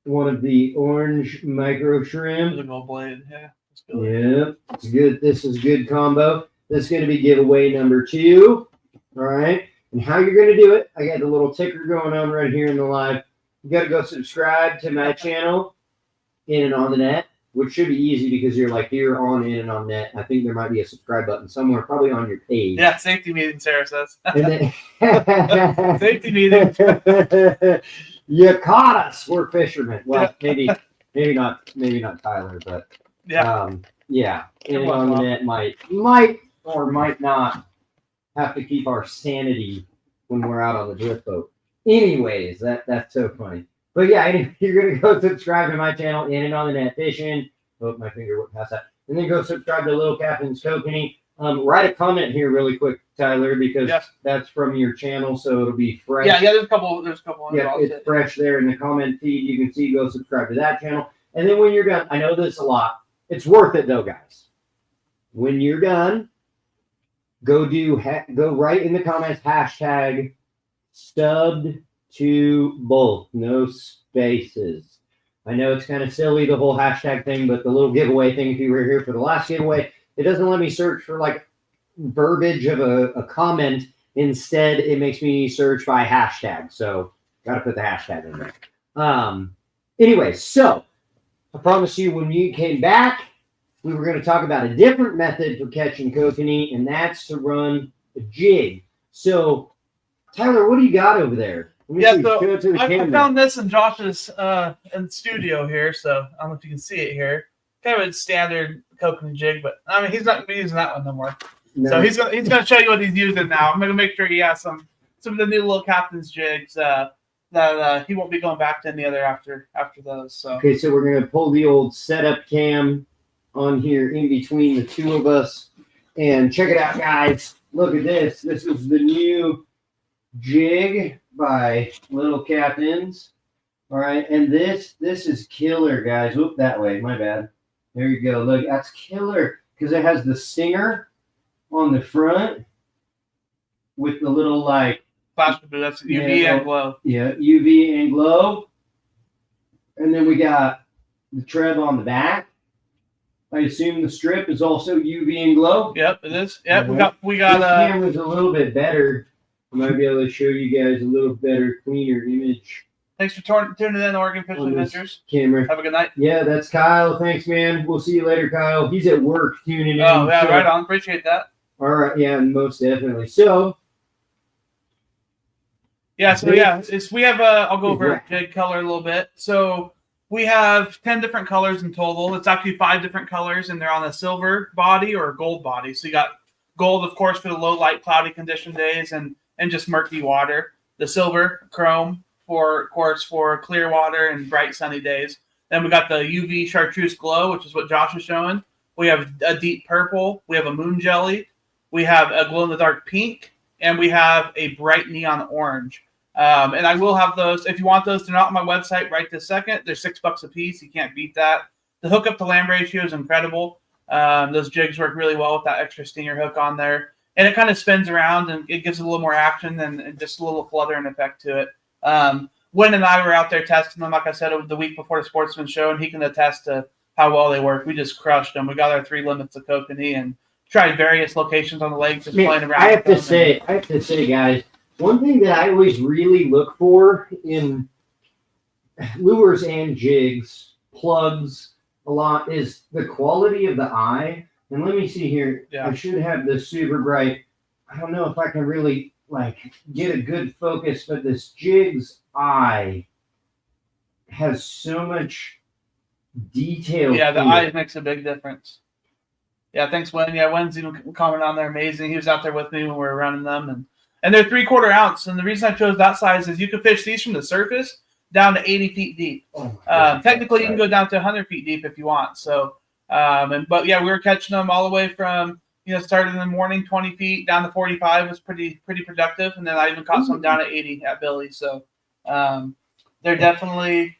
one of the orange micro shrimp.
The gold blade, yeah. That's good.
Yep, it's good. This is good combo. This is going to be giveaway number 2. All right. And how you're going to do it, I got the little ticker going on right here in the live. You got to go subscribe to my channel, In and On the Net, which should be easy because you're like here on In and On Net. I think there might be a subscribe button somewhere, probably on your page.
Yeah, safety meeting, Sarah says.
And then,
Safety meeting.
you caught us. We're fishermen. Well, maybe not Tyler, but
Yeah.
yeah. In and On the Net might or might not have to keep our sanity when we're out on the drift boat. Anyways, that's so funny. But yeah, you're gonna go subscribe to my channel, In and On the Net Fishing. Oh, my finger went past that. And then go subscribe to Little Captain's Kokanee. Write a comment here really quick, Tyler, because that's from your channel, so it'll be fresh.
Yeah, there's a couple.
Yeah, it's fresh there in the comment feed. You can see. Go subscribe to that channel, and then when you're done, I know this a lot. It's worth it though, guys. When you're done, go write in the comments hashtag stubbed to both, no spaces. I know it's kind of silly, the whole hashtag thing, but the little giveaway thing, if you were here for the last giveaway, it doesn't let me search for like verbiage of a comment. Instead, it makes me search by hashtag. So got to put the hashtag in there. Anyway, so I promised you when you came back, we were going to talk about a different method for catching kokanee, and that's to run a jig. So, Tyler, what do you got over there?
So I found this in Josh's in studio here, so I don't know if you can see it here. Kind of a standard kokanee jig, but I mean he's not using that one no more. No. So he's gonna show you what he's using now. I'm gonna make sure he has some of the new Little Captain's jigs that he won't be going back to any other after those. So
okay, so we're gonna pull the old setup cam on here in between the two of us, and check it out, guys. Look at this. This is the new jig by Little Captains. All right, and this is killer, guys. Whoop, that way. My bad. There you go. Look, that's killer because it has the stinger on the front with the little like
flash. That's UV and glow.
Yeah, UV and glow. And then we got the tread on the back. I assume the strip is also UV and glow.
Yep, it is. Yep, we got.
This camera's a little bit better. I might be able to show you guys a little better, cleaner image.
Thanks for tuning in, Oregon Fishing Adventures.
Camera.
Have a good night.
Yeah, that's Kyle. Thanks, man. We'll see you later, Kyle. He's at work tuning in.
Oh, yeah, right on. Appreciate that.
All right, yeah, most definitely. So.
Yeah, so yeah, we have. I'll go over jig color a little bit. So we have 10 different colors in total. It's actually 5 different colors, and they're on a silver body or a gold body. So you got gold, of course, for the low light, cloudy condition days, and just murky water. The silver, chrome, for clear water and bright sunny days. Then we got the UV chartreuse glow, which is what Josh is showing. We have a deep purple. We have a moon jelly. We have a glow in the dark pink, and we have a bright neon orange. And I will have those. If you want those, they're not on my website right this second. They're $6 a piece. You can't beat that. The hookup to land ratio is incredible. Those jigs work really well with that extra stinger hook on there. And it kind of spins around and it gives it a little more action and just a little fluttering effect to it. Wynn and I were out there testing them, like I said, over the week before the Sportsman Show, and he can attest to how well they work. We just crushed them. We got our 3 limits of kokanee and tried various locations on the lake, just playing around.
I have to say, guys, one thing that I always really look for in lures and jigs, plugs, a lot is the quality of the eye. And let me see here. Yeah. I should have this super bright. I don't know if I can really get a good focus, but this jig's eye has so much detail.
Yeah, the
to
eyes
it.
makes a big difference. Yeah, thanks, Wayne. Yeah, Wayne's even commenting on there. Amazing. He was out there with me when we were running them, and they're 3/4 ounce. And the reason I chose that size is you can fish these from the surface down to 80 feet deep.
Oh, yeah,
Technically, you
right.
can go down to 100 feet deep if you want. So, but yeah, we were catching them all the way from started in the morning 20 feet down to 45 was pretty productive, and then I even caught some down at 80 at Billy. So, they're definitely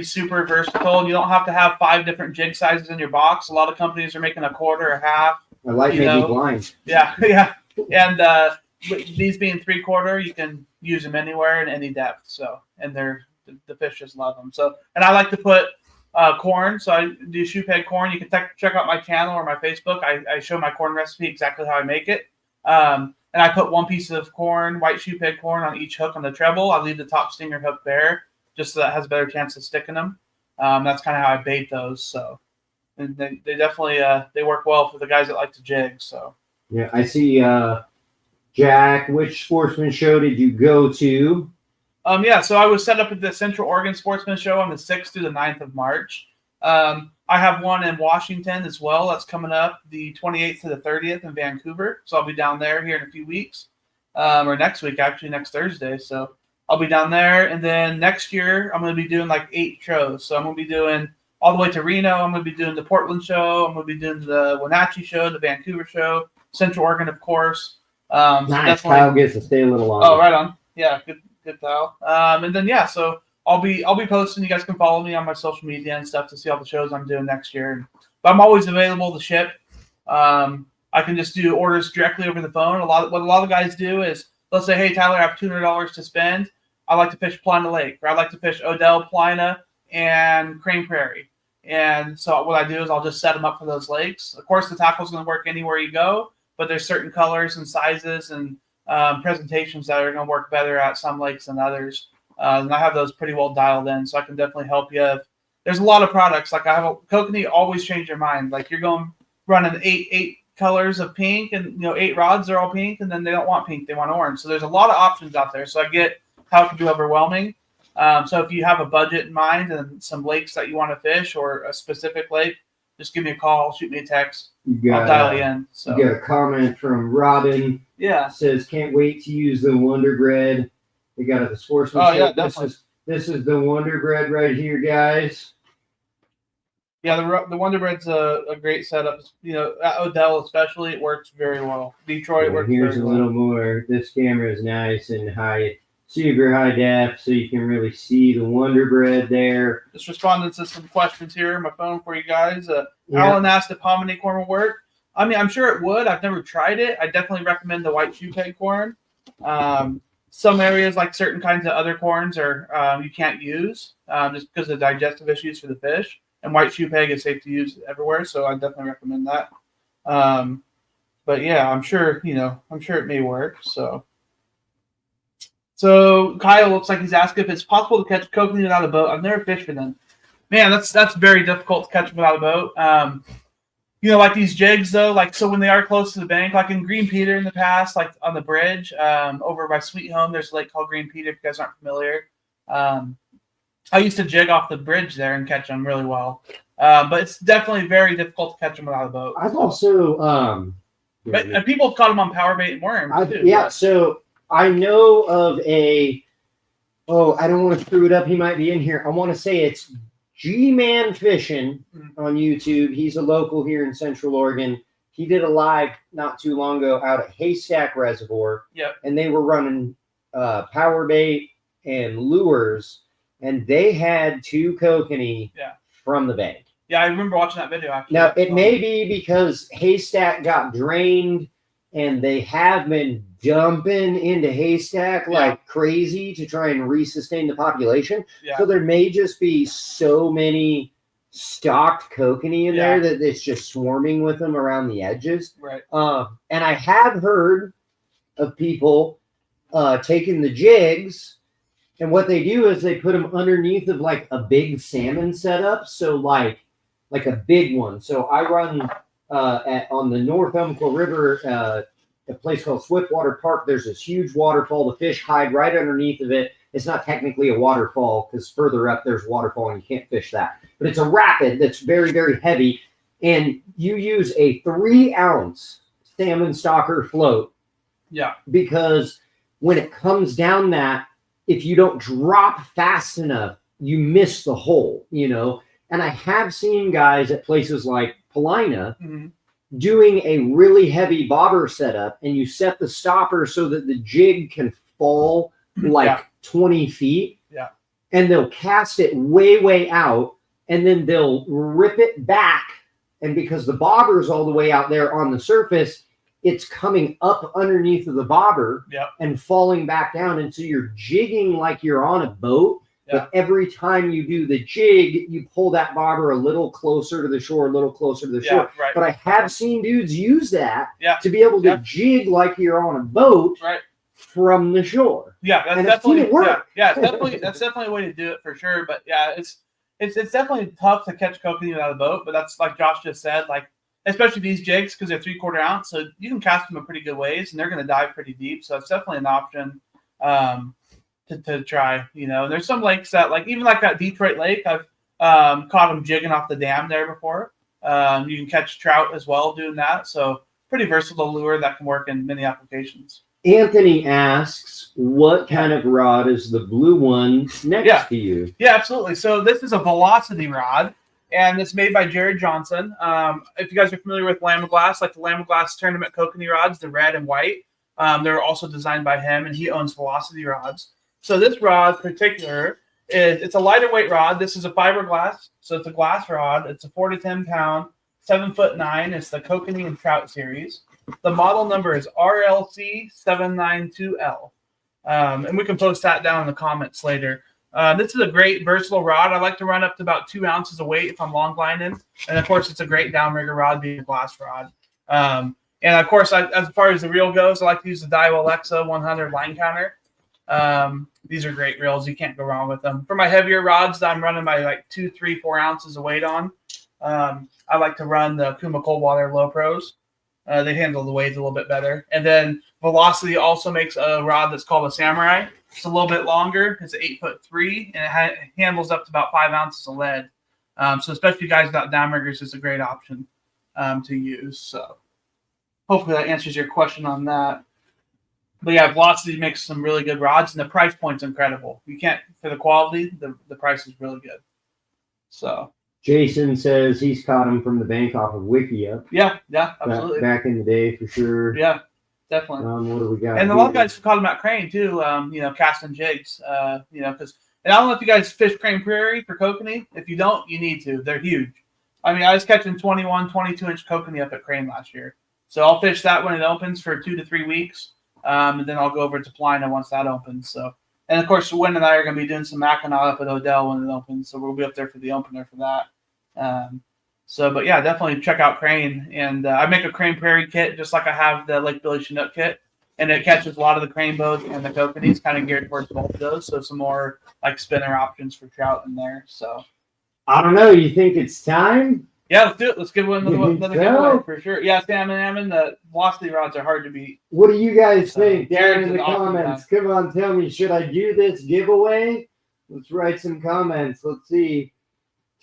super versatile. And you don't have to have 5 different jig sizes in your box. A lot of companies are making a quarter, a half.
My light made me blind.
Yeah, yeah. And these being 3/4, you can use them anywhere in any depth. So, and the fish just love them. So, and I like to put corn. So I do shoe peg corn. You can check out my channel or my Facebook. I show my corn recipe exactly how I make it. And I put 1 piece of corn, white shoe peg corn, on each hook on the treble. I leave the top stinger hook bare, just so that has a better chance of sticking them. That's kind of how I bait those. So, and they definitely they work well for the guys that like to jig. So
Yeah, I see. Jack, which sportsman show did you go to?
yeah, so I was set up at the Central Oregon Sportsman Show on the 6th through the 9th of March. I have one in Washington as well. That's coming up the 28th to the 30th in Vancouver. So I'll be down there here in a few weeks, or next week, actually, next Thursday. So I'll be down there. And then next year, I'm going to be doing like 8 shows. So I'm going to be doing all the way to Reno. I'm going to be doing the Portland show. I'm going to be doing the Wenatchee show, the Vancouver show, Central Oregon, of course.
Nice. Kyle gets to stay a little longer.
Oh, right on. Yeah, good pal. And then yeah, so I'll be posting. You guys can follow me on my social media and stuff to see all the shows I'm doing next year. But I'm always available to ship. I can just do orders directly over the phone. What a lot of guys do is let's say, hey Tyler, I have $200 to spend. I like to fish Plina Lake, or I like to fish Odell, Plina, and Crane Prairie. And so what I do is I'll just set them up for those lakes. Of course, the tackle's going to work anywhere you go, but there's certain colors and sizes and presentations that are going to work better at some lakes than others. And I have those pretty well dialed in, so I can definitely help you. There's a lot of products. Like I have a Kokanee, always change your mind. Like you're running eight colors of pink, and 8 rods are all pink, and then they don't want pink, they want orange. So there's a lot of options out there. So I get how it can be overwhelming. So if you have a budget in mind and some lakes that you want to fish or a specific lake, just give me a call, shoot me a text. I'll dial you in. So.
You got a comment from Robin.
Yeah.
Says, can't wait to use the Wonder Bread. They got it at the sportsman.
Oh, yeah, definitely.
This is the Wonder Bread right here, guys.
Yeah, the Wonder Bread's a great setup. At Odell especially, it works very well. Detroit works very well.
Here's a little more. This camera is nice and high, super high def, so you can really see the Wonder Bread there.
Just responding to some questions here on my phone for you guys. Alan asked if hominy corn will work. I mean, I'm sure it would. I've never tried it. I definitely recommend the white shoe peg corn. Some areas, like certain kinds of other corns, are you can't use just because of digestive issues for the fish. And white shoe peg is safe to use everywhere, so I definitely recommend that. But yeah, I'm sure it may work. So Kyle looks like he's asking if it's possible to catch kokanee without a boat. I've never fished for them. Man, that's very difficult to catch them without a boat. Like these jigs though, so when they are close to the bank, like in Green Peter in the past, like on the bridge over by Sweet Home, there's a lake called Green Peter. If you guys aren't familiar, I used to jig off the bridge there and catch them really well. But it's definitely very difficult to catch them without a boat.
I've also
but people have caught them on power bait and worms too.
Yeah, so I know of I don't want to screw it up. He might be in here. I want to say it's G-Man Fishing on YouTube. He's a local here in Central Oregon. He did a live not too long ago out at Haystack Reservoir.
Yep. And
they were running power bait and lures, and they had 2 kokanee from the bank.
Yeah, I remember watching that video actually.
Now, it may be because Haystack got drained and they have been dumping into Haystack like crazy to try and resustain the population. Yeah. So there may just be so many stocked kokanee in there that it's just swarming with them around the edges.
Right.
And I have heard of people taking the jigs, and what they do is they put them underneath of like a big salmon setup. So like a big one. So I run on the North Umpqua River, a place called Swiftwater Park. There's this huge waterfall. The fish hide right underneath of it. It's not technically a waterfall because further up there's waterfall and you can't fish that. But it's a rapid that's very, very heavy. And you use a 3-ounce salmon stalker float.
Yeah.
Because when it comes down that, if you don't drop fast enough, you miss the hole, you know. And I have seen guys at places like Paulina doing a really heavy bobber setup, and you set the stopper so that the jig can fall like 20 feet.
Yeah.
And they'll cast it way, way out, and then they'll rip it back. And because the bobber is all the way out there on the surface, it's coming up underneath of the bobber and falling back down. And so you're jigging like you're on a boat. But every time you do the jig, you pull that bobber a little closer to the shore, a little closer to the shore.
Right.
But I have seen dudes use that to be able to jig like you're on a boat from the shore.
Yeah, that's
and
definitely
it work.
Yeah, that's definitely a way to do it for sure. But yeah, it's definitely tough to catch kokanee without a boat. But that's like Josh just said, like especially these jigs because they're 3/4 ounce, so you can cast them a pretty good ways, and they're going to dive pretty deep. So it's definitely an option. To try, you know, there's some lakes that like even like that Detroit Lake, I've caught them jigging off the dam there before. You can catch trout as well doing that, so pretty versatile lure that can work in many applications.
Anthony asks, what kind of rod is the blue one next to you?
Yeah, absolutely. So this is a velocity rod, and it's made by Jared Johnson. If you guys are familiar with Lamb Glass, like the Lamb Glass tournament kokanee rods, the red and white, they're also designed by him, and he owns Velocity rods. So this rod in particular, it's a lighter weight rod. This is a fiberglass, so it's a glass rod. It's a 4 to 10 pound, 7'9". It's the Kokanee and Trout series. The model number is RLC792L. And we can post that down in the comments later. This is a great versatile rod. I like to run up to about 2 ounces of weight if I'm long lining. And of course, it's a great downrigger rod being a glass rod. And of course, as far as the reel goes, I like to use the Daiwa Alexa 100 line counter. These are great reels. You can't go wrong with them. For my heavier rods that I'm running by like 2, 3, 4 ounces of weight on, I like to run the Kuma Cold Water Low Pros. They handle the weight a little bit better. And then Velocity also makes a rod that's called a Samurai. It's a little bit longer. It's 8'3", and it handles up to about 5 ounces of lead. So especially guys without downriggers, it's a great option to use. So hopefully that answers your question on that. But yeah, Velocity makes some really good rods, and the price point's incredible. You can't, for the quality, the price is really good. So
Jason says he's caught him from the bank off of Wikia.
Yeah, absolutely.
Back in the day, for sure.
Yeah, definitely.
What do we got?
And a lot of guys caught him at Crane too. You know, casting jigs. You know, because and I don't know if you guys fish Crane Prairie for kokanee. If you don't, you need to. They're huge. I mean, I was catching 21, 22-inch kokanee up at Crane last year. So I'll fish that when it opens for 2 to 3 weeks. And then I'll go over to Paulina once that opens. So, and of course, Wynn and I are going to be doing some Mackinac up at Odell when it opens. So we'll be up there for the opener for that. But yeah, definitely check out Crane. And I make a Crane Prairie kit just like I have the Lake Billy Chinook kit. And it catches a lot of the crane boats and the kokanees, kind of geared towards both of those. So some more like spinner options for trout in there. So
I don't know. You think it's time?
Yeah, let's do it. Let's give one another giveaway for sure. Yeah, Salmon Ammon, the Velocity rods are hard to beat.
What do you guys think down
Jared's
in the
an awesome
comments? Come on, tell me, should I do this giveaway? Let's write some comments. Let's see.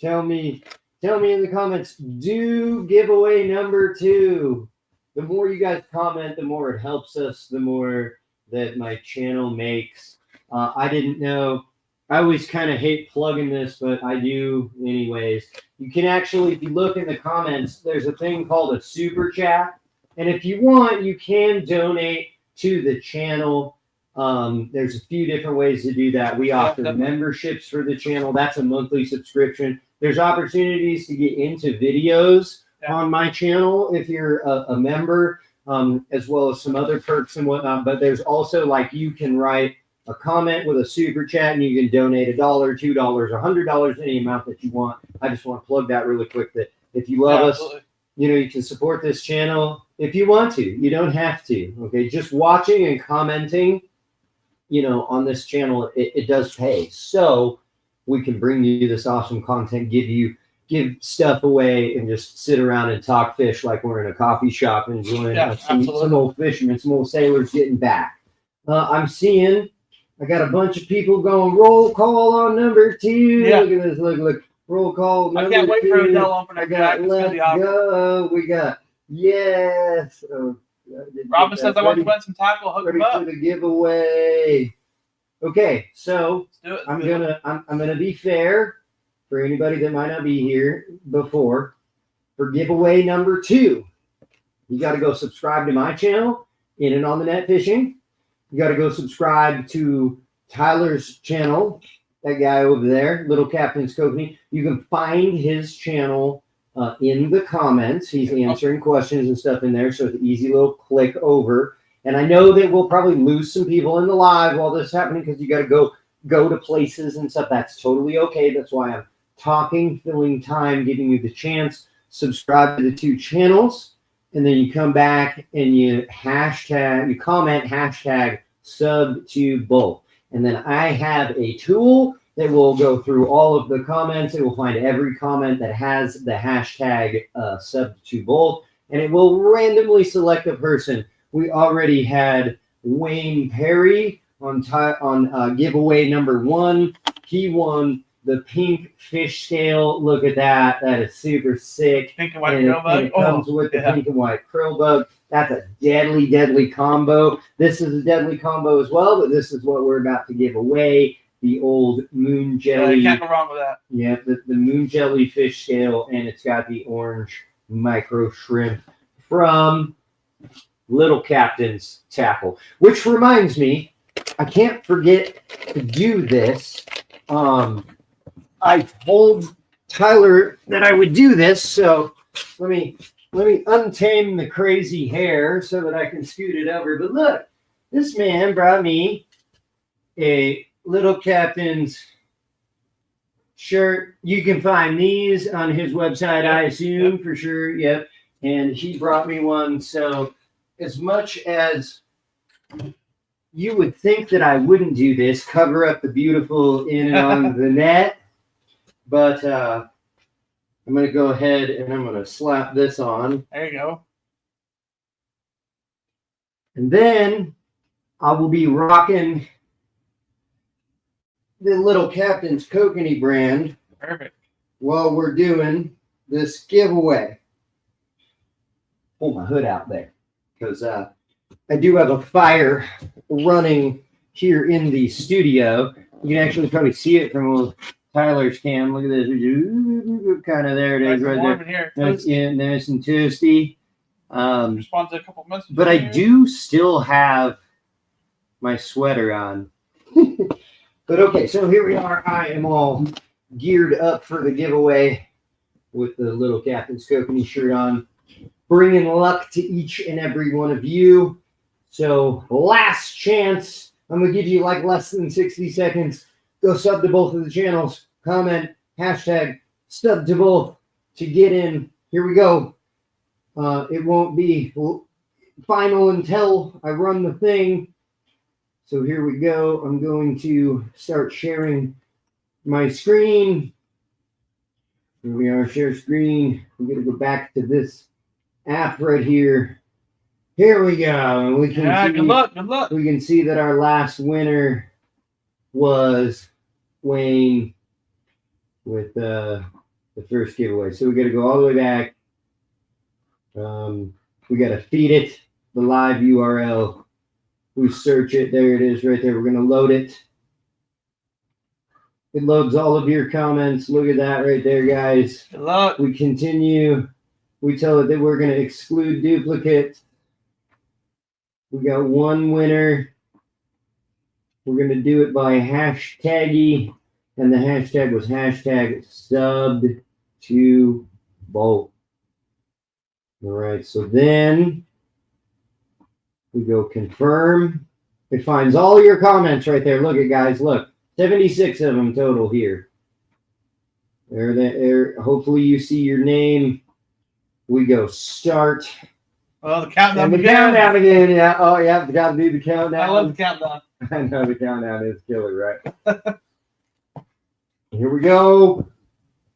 Tell me in the comments. Do giveaway number 2. The more you guys comment, the more it helps us, the more that my channel makes. I didn't know. I always kind of hate plugging this, but I do anyways. You can actually, if you look in the comments, there's a thing called a super chat. And if you want, you can donate to the channel. There's a few different ways to do that. We offer memberships for the channel. That's a monthly subscription. There's opportunities to get into videos on my channel if you're a member, as well as some other perks and whatnot. But there's also like you can write a comment with a super chat and you can donate $1, $2, $100, any amount that you want. I just want to plug that really quick that if you love us, you know, you can support this channel if you want to. You don't have to. Okay, just watching and commenting, you know, on this channel, it does pay. So we can bring you this awesome content, give stuff away, and just sit around and talk fish like we're in a coffee shop enjoying some old fishermen, some old sailors getting back. I'm seeing I got a bunch of people going roll call on number 2.
Yeah.
Look at this. Look. Roll call
I
number
can't wait
2.
for Odell on for
I
next
got
track. It's gonna
let's
be awesome.
go. We got yes. Oh,
Robin says I want to win some tackle. Hook
ready
him up.
for the giveaway. Okay, so
Let's do it.
I'm gonna be fair for anybody that might not be here before. For giveaway number 2, you got to go subscribe to my channel, In and On the Net Fishing. You got to go subscribe to Tyler's channel, that guy over there, Little Captain's Kokanee. You can find his channel in the comments. He's answering questions and stuff in there, so it's an easy little click over. And I know that we'll probably lose some people in the live while this is happening because you got to go to places and stuff. That's totally okay. That's why I'm talking, filling time, giving you the chance. Subscribe to the 2 channels, and then you come back and you comment hashtag sub to both. And then I have a tool that will go through all of the comments. It will find every comment that has the hashtag sub to both, and it will randomly select a person. We already had Wayne Perry on giveaway number 1. He won the pink fish scale. Look at that. That is super sick.
Pink and white krill bug.
It comes with the pink and white krill bug. That's a deadly, deadly combo. This is a deadly combo as well, but this is what we're about to give away. The old moon jelly.
You can't go wrong with that.
Yeah, the moon jelly fish scale, and it's got the orange micro shrimp from Little Captain's Tackle. Which reminds me, I can't forget to do this. I told Tyler that I would do this, so let me untame the crazy hair so that I can scoot it over. But look, this man brought me a Little Captain's shirt. You can find these on his website, I assume, for sure. Yep. And he brought me one. So as much as you would think that I wouldn't do this, cover up the beautiful In and On the Net, but I'm going to go ahead and I'm going to slap this on.
There you go.
And then I will be rocking the Little Captain's Kokanee brand.
Perfect.
While we're doing this giveaway. Pull my hood out there because I do have a fire running here in the studio. You can actually probably see it from Tyler's cam. Look at this. Kind of there it is right there. That's nice and toasty.
Respond to a couple messages.
But I do still have my sweater on. But okay, so here we are. I am all geared up for the giveaway with the Little Captain's Kokanee shirt on. Bringing luck to each and every one of you. So last chance. I'm going to give you like less than 60 seconds. Go sub to both of the channels. Comment, hashtag sub to both to get in. Here we go. It won't be final until I run the thing. So here we go. I'm going to start sharing my screen. Here we are, share screen. I'm going to go back to this app right here. Here we go. We can see,
good luck.
We can see that our last winner was Wayne with the first giveaway. So we got to go all the way back. We got to feed it the live URL. We search it. There it is right there. We're going to load it. It loads all of your comments. Look at that right there, guys.
Good luck.
We continue. We tell it that we're going to exclude duplicates. We got one winner. We're going to do it by hashtaggy. And the hashtag was hashtag subbed to both. All right. So then we go confirm. It finds all your comments right there. Look at guys. Look. 76 of them total here. There. Hopefully you see your name. We go start.
Oh, the countdown
again. Countdown again. Yeah. Oh, yeah. Got to do the countdown.
I love the countdown.
I know the countdown is killer, right? Here we go.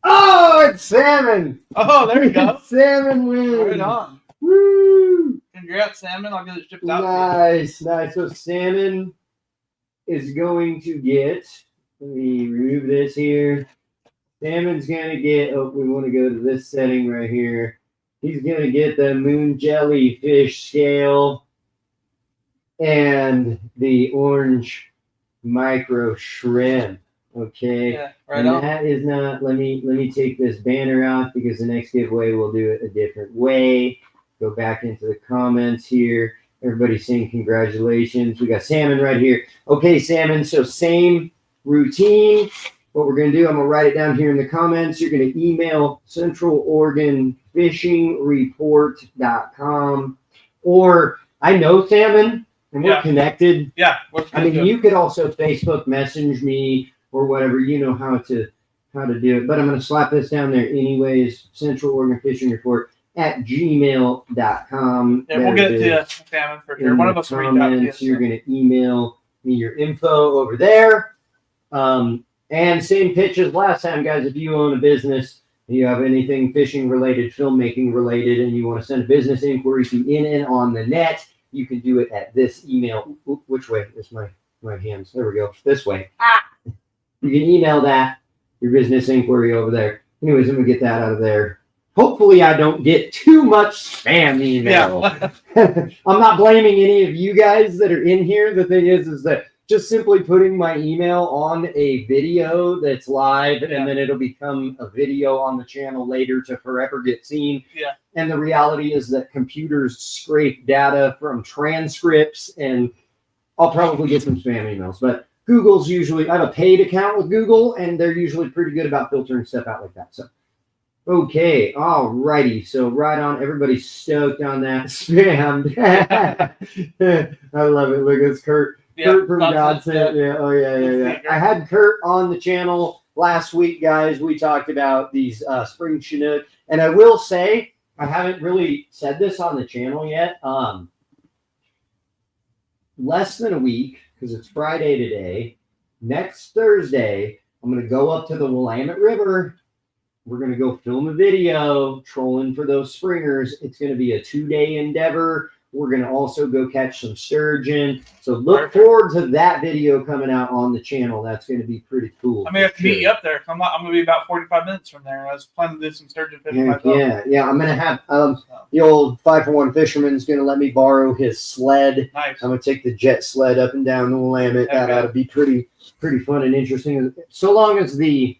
Oh, it's salmon.
Oh, there you go.
Salmon wins.
Right on.
Woo!
Congrats, salmon. I'll get it shipped out.
Nice. So salmon is going to get, let me remove this here. Salmon's going to get, oh, we want to go to this setting right here. He's going to get the moon jellyfish scale and the orange micro shrimp. Okay.
Yeah, right
and
on.
that is not, let me take this banner off because the next giveaway we'll do it a different way. Go back into the comments here. Everybody's saying congratulations. We got Salmon right here. Okay, Salmon. So same routine. What we're going to do, I'm going to write it down here in the comments. You're going to email centraloregonfishingreport.com. Or I know Salmon, and we're connected.
Yeah.
I mean, you could also Facebook message me or whatever. You know how to do it. But I'm going to slap this down there anyways. Central Oregon Fishing Report at gmail.com.
Yeah, we'll get it to you, Salmon, for sure. One of us will reach out to you.
You're going to email me your info over there. And same pitch as last time, guys. If you own a business, you have anything fishing related, filmmaking related, and you want to send a business inquiry to In and On the Net, you can do it at this email. Oop, which way? It's my hands. There we go. This way. You can email that, your business inquiry over there. Anyways, let me get that out of there. Hopefully I don't get too much spam email.
Yeah.
I'm not blaming any of you guys that are in here. The thing is that just simply putting my email on a video that's live and then it'll become a video on the channel later to forever get seen.
Yeah.
And the reality is that computers scrape data from transcripts, and I'll probably get some spam emails. But Google's usually, I have a paid account with Google, and they're usually pretty good about filtering stuff out like that. So, okay, all righty. So right on, everybody's stoked on that spam. I love it. Look, it's Kurt. Kurt from Godson. Yeah. Oh, yeah. I had Kurt on the channel last week, guys. We talked about these spring Chinook. And I will say, I haven't really said this on the channel yet. Less than a week, because it's Friday today. Next Thursday, I'm going to go up to the Willamette River. We're going to go film a video trolling for those springers. It's going to be a 2-day endeavor. We're going to also go catch some sturgeon. So look forward to that video coming out on the channel. That's going to be pretty cool.
I may have to meet you up there. I'm going to be about 45 minutes from there. I was planning to do some sturgeon fishing myself.
Yeah. I'm going to have the old 5-for-1 fisherman's going to let me borrow his sled.
Nice.
I'm going to take the jet sled up and down the Willamette. That ought to be pretty fun and interesting. So long as the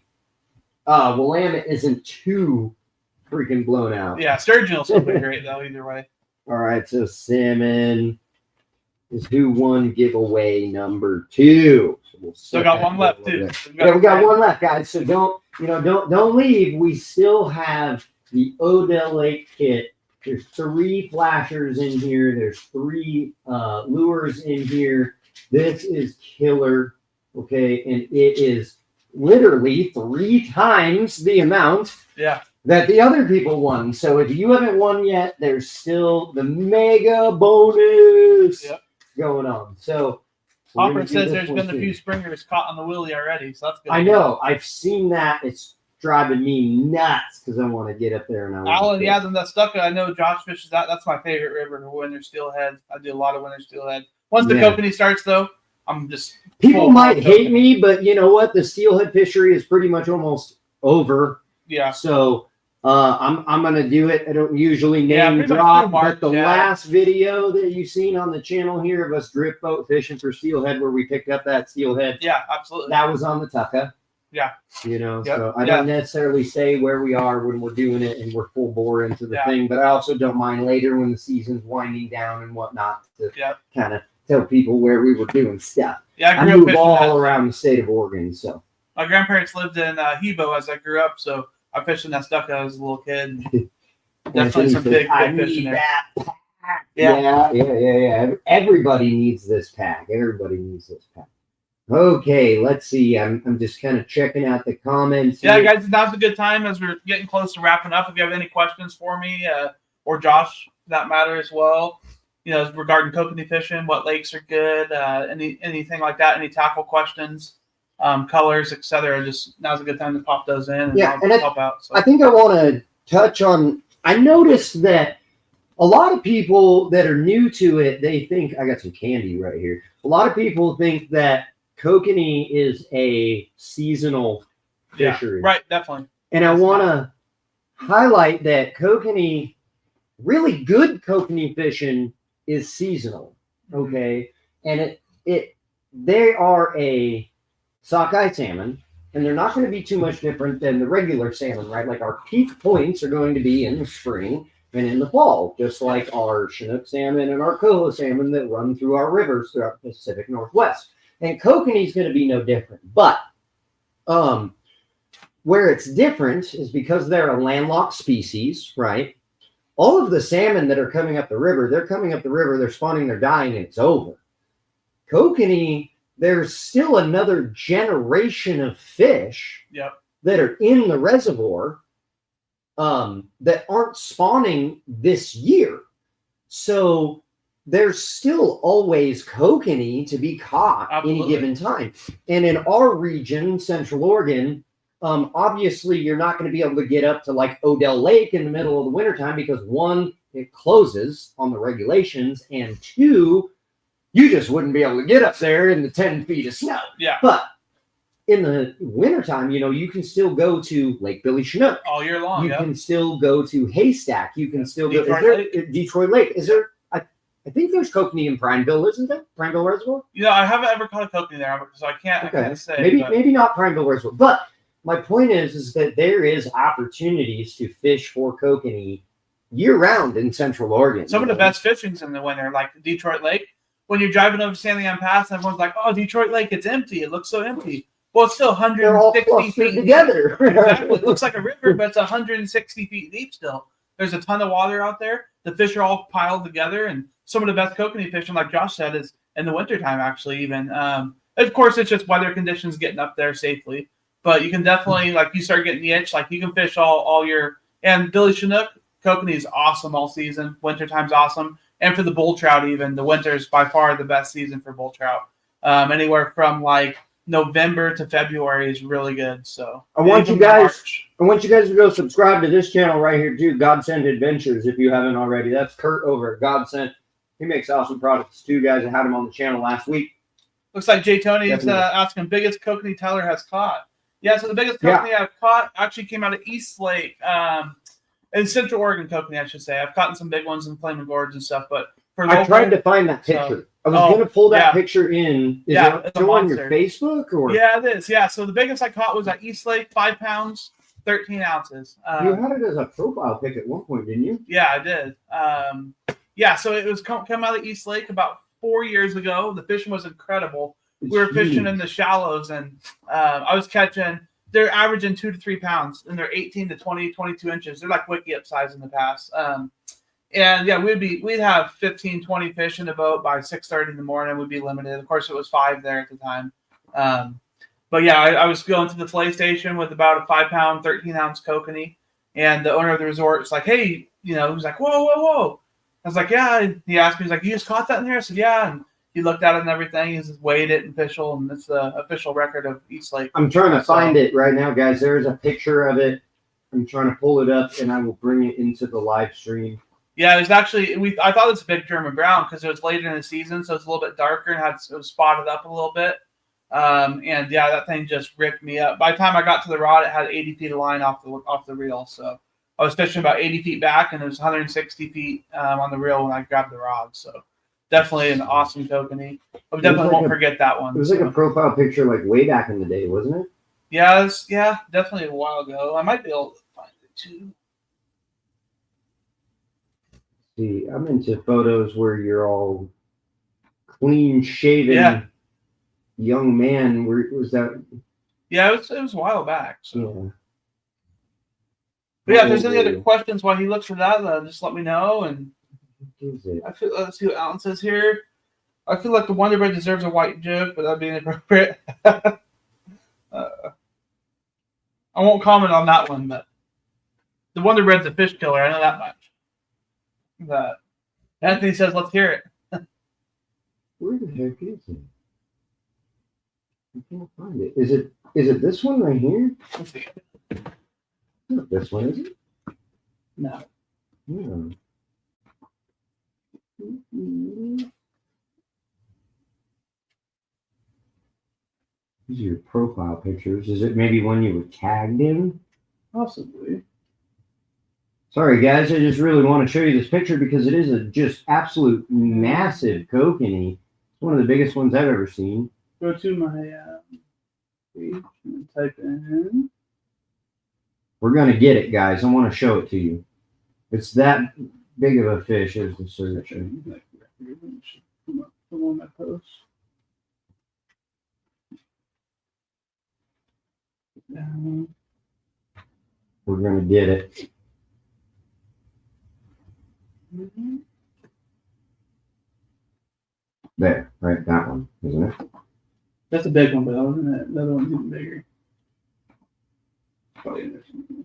Willamette isn't too freaking blown out.
Yeah, sturgeon will still be great, though, either way.
All right, so salmon is who won giveaway number 2. So we'll
still got one left too.
We got one left, guys. So don't leave. We still have the Odell Lake kit. There's 3 flashers in here. There's 3 lures in here. This is killer. Okay, and it is literally 3 times the amount.
Yeah.
That the other people won. So if you haven't won yet, there's still the mega bonus going on. So
Hopper says there's been a few springers caught on the Willie already, so that's good.
I know. I've seen that. It's driving me nuts because I want to get up there and
Alan, yeah, then that stuck. I know Josh fishes that. That's my favorite river for winter steelhead. I do a lot of winter steelhead. Once the Kokanee starts, though, I'm just
people might hate me, but you know what? The steelhead fishery is pretty much almost over.
Yeah.
So I'm gonna do it. I don't usually name drop, but the last video that you've seen on the channel here of us drift boat fishing for steelhead, where we picked up that steelhead.
Yeah, absolutely.
That was on the Tucka.
Yeah.
You know, so I don't necessarily say where we are when we're doing it and we're full bore into the thing, but I also don't mind later when the season's winding down and whatnot to kind of tell people where we were doing stuff.
Yeah,
I move all around the state of Oregon, so.
My grandparents lived in Hebo as I grew up, so I fished in that stuff when I was a little kid. Definitely some big fish in there.
Yeah. Everybody needs this pack. Okay, let's see. I'm just kind of checking out the comments.
Yeah, guys, now's a good time as we're getting close to wrapping up. If you have any questions for me or Josh, for that matter as well, you know, regarding kokanee fishing, what lakes are good, anything like that, any tackle questions, colors, etc. Just now's a good time to pop those in and help out. So.
I think I want to touch on. I noticed that a lot of people that are new to it, they think I got some candy right here. A lot of people think that Kokanee is a seasonal fishery.
Right, definitely.
And I want to highlight that Kokanee, really good Kokanee fishing is seasonal. Okay. And they are a sockeye salmon, and they're not going to be too much different than the regular salmon, right? Like our peak points are going to be in the spring and in the fall, just like our Chinook salmon and our coho salmon that run through our rivers throughout the Pacific Northwest. And Kokanee is going to be no different. But where it's different is because they're a landlocked species, right? All of the salmon that are coming up the river, they're coming up the river, they're spawning, they're dying, and it's over. Kokanee, there's still another generation of fish that are in the reservoir that aren't spawning this year. So there's still always Kokanee to be caught any given time. And in our region, Central Oregon, obviously you're not going to be able to get up to like Odell Lake in the middle of the wintertime because one, it closes on the regulations, and two, you just wouldn't be able to get up there in the 10 feet of snow.
Yeah.
But in the wintertime, you can still go to Lake Billy Chinook.
All year long.
You can still go to Haystack. You can still go to Detroit Lake. Is there, I think there's Kokanee in Prineville, isn't there? Prineville Reservoir?
I haven't ever caught a Kokanee there, so I can't say.
Maybe not Prineville Reservoir. But my point is that there is opportunities to fish for Kokanee year-round in Central Oregon.
Some of the best fishing's in the winter, like Detroit Lake. When you're driving over San Leon Pass, everyone's like, "Oh, Detroit Lake, it's empty. It looks so empty." Well, it's still 160 feet
together.
Exactly. It looks like a river, but it's 160 feet deep still. There's a ton of water out there. The fish are all piled together, and some of the best Kokanee fishing, like Josh said, is in the wintertime, actually, even. Of course, it's just weather conditions getting up there safely. But you can definitely, like, you start getting the itch, like, you can fish all year. And Billy Chinook, Kokanee is awesome all season. Wintertime's awesome. And for the bull trout, even, the winter is by far the best season for bull trout. Anywhere from, like, November to February is really good. So
I want you guys to go subscribe to this channel right here too, Godsend Adventures, if you haven't already. That's Kurt over at Godsend. He makes awesome products too, guys. I had him on the channel last week.
Looks like Jay Tony's asking, biggest Kokanee Tyler has caught. Yeah, so the biggest Kokanee I've caught actually came out of East Lake, in Central Oregon Kokanee, I should say. I've caught some big ones in Flaming Gorge and stuff, but
I tried to find that picture. I was going to pull that picture in. Is it still on your Facebook? Or?
Yeah, it is. Yeah, so the biggest I caught was at East Lake, 5 pounds, 13 ounces.
You had it as a profile pic at one point, didn't you?
Yeah, I did. So it was come out of East Lake about 4 years ago. The fishing was incredible. We were fishing in the shallows, and I was catching, they're averaging 2 to 3 pounds, and they're 18 to 20, 22 inches. They're like wiki up size in the past. And yeah, we'd have 15, 20 fish in the boat by 6:30 in the morning. We'd be limited. Of course, it was 5 there at the time. But yeah, I was going to the fillet station with about a 5 pound, 13 ounce Kokanee, and the owner of the resort was like, "Hey, he was like, whoa." I was like, "Yeah." And he asked me, he's like, "You just caught that in there?" I said, "Yeah." And he looked at it and everything. He just weighed it and official, and it's the official record of East Lake.
I'm trying to find it right now, guys. There's a picture of it. I'm trying to pull it up, and I will bring it into the live stream.
Yeah, it was actually I thought it was a big German brown because it was later in the season, so it's a little bit darker and it was spotted up a little bit. And yeah, that thing just ripped me up. By the time I got to the rod, it had 80 feet of line off the reel. So I was fishing about 80 feet back, and it was 160 feet on the reel when I grabbed the rod. So definitely an awesome Kokanee. I definitely won't forget that one.
It was like a profile picture, like way back in the day, wasn't it?
Yeah, definitely a while ago. I might be able to find it too.
See, I'm into photos where you're all clean shaven, young man. Was that?
Yeah, it was a while back. So.
Yeah.
But yeah, if there's any other questions while he looks for that, just let me know. And let's see what Alan says here. I feel like the Wonder Bread deserves a white joke, but that'd be inappropriate. I won't comment on that one, but the Wonder Bread's a fish killer. I know that much. But Anthony says, "Let's hear it."
Where the heck is it? I can't find it. Is it this one right here?
Let's see.
Not this one, is it?
No.
Yeah. These are your profile pictures. Is it maybe when you were tagged in?
Possibly.
Sorry, guys. I just really want to show you this picture because it is a just absolute massive kokanee. It's one of the biggest ones I've ever seen.
Go to my page and type in.
We're going to get it, guys. I want to show it to you. It's that big of a fish as the search.
Come on my post.
We're going to get it. There, right? That one, isn't it?
That's a big one, but another one's even bigger. Probably in there somewhere.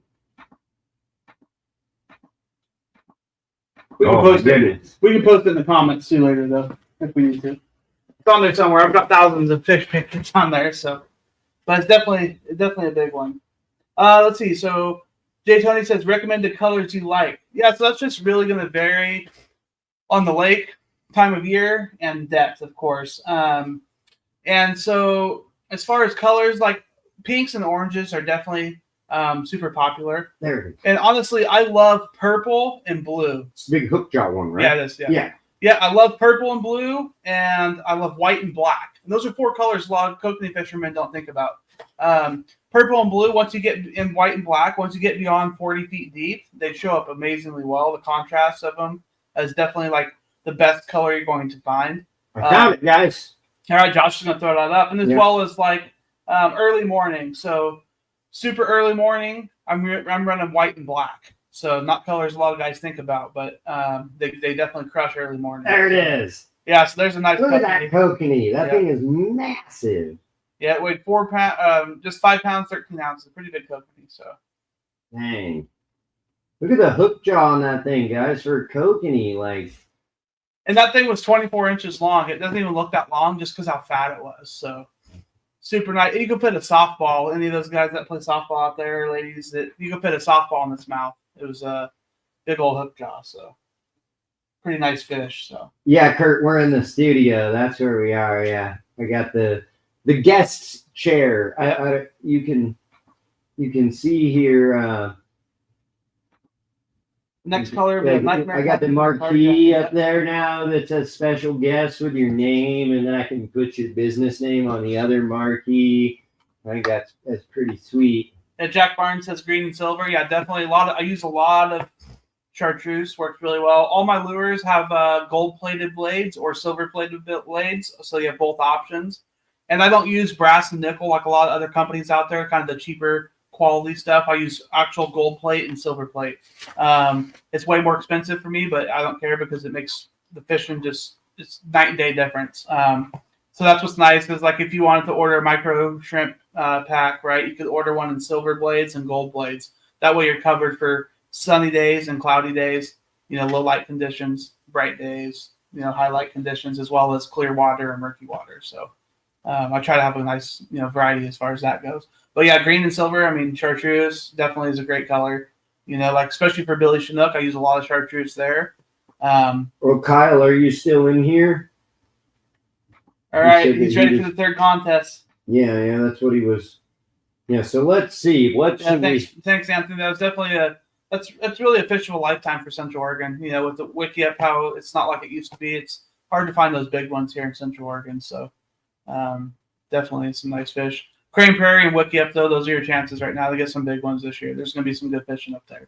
We can post it. We can post it in the comments too later, though, if we need to. It's on there somewhere. I've got thousands of fish pictures on there, so. But it's definitely a big one. Let's see. So Jay Tony says recommended colors you like. Yeah, so that's just really going to vary on the lake, time of year, and depth, of course. And so as far as colors, like pinks and oranges are definitely super popular.
There it is.
And honestly, I love purple and blue.
It's the big hook jaw one, right?
Yeah, it is.
Yeah.
Yeah, I love purple and blue, and I love white and black. And those are 4 colors a lot of kokanee fishermen don't think about. Purple and blue, once you get in white and black, once you get beyond 40 feet deep, they show up amazingly well. The contrast of them is definitely like the best color you're going to find.
I found it, guys.
All right, Josh is going to throw that up. And as well as like early morning. So super early morning, I'm running white and black. So not colors a lot of guys think about, but they definitely crush early morning.
There it is.
Yeah, so there's a nice
Look at that kokanee. That thing is massive.
Yeah, it weighed 4 pounds, just 5 pounds, 13 ounces. Pretty big kokanee. So
dang. Look at the hook jaw on that thing, guys, for a kokanee. Like,
and that thing was 24 inches long. It doesn't even look that long just because how fat it was. So super nice. You could put a softball. Any of those guys that play softball out there, ladies, that you could put a softball in its mouth. It was a big old hook jaw. So pretty nice fish. So
yeah, Kurt, we're in the studio. That's where we are. Yeah, I got the guest chair. You can see here.
Next color.
I got the marquee up there now that says special guest with your name, and then I can put your business name on the other marquee. I think that's pretty sweet.
Yeah, Jack Barnes says green and silver. Yeah, definitely I use a lot of chartreuse. Works really well. All my lures have gold-plated blades or silver-plated blades, so you have both options. And I don't use brass and nickel like a lot of other companies out there, kind of the cheaper quality stuff. I use actual gold plate and silver plate. It's way more expensive for me, but I don't care because it makes the fishing it's night and day difference. So that's what's nice is like if you wanted to order a micro shrimp pack, right, you could order one in silver blades and gold blades. That way you're covered for sunny days and cloudy days, low light conditions, bright days, high light conditions, as well as clear water and murky water. So I try to have a nice, variety as far as that goes. But yeah, green and silver, I mean, chartreuse definitely is a great color. Like especially for Billy Chinook, I use a lot of chartreuse there.
Well, Kyle, are you still in here?
All right, he's ready for the third contest.
Yeah, that's what he was. Yeah, so let's see.
Thanks, Anthony. That was definitely that's really a fish of a lifetime for Central Oregon. With the wiki up, how it's not like it used to be. It's hard to find those big ones here in Central Oregon. So definitely some nice fish. Crane Prairie and Wiki up, though, those are your chances right now to get some big ones this year. There's going to be some good fishing up there.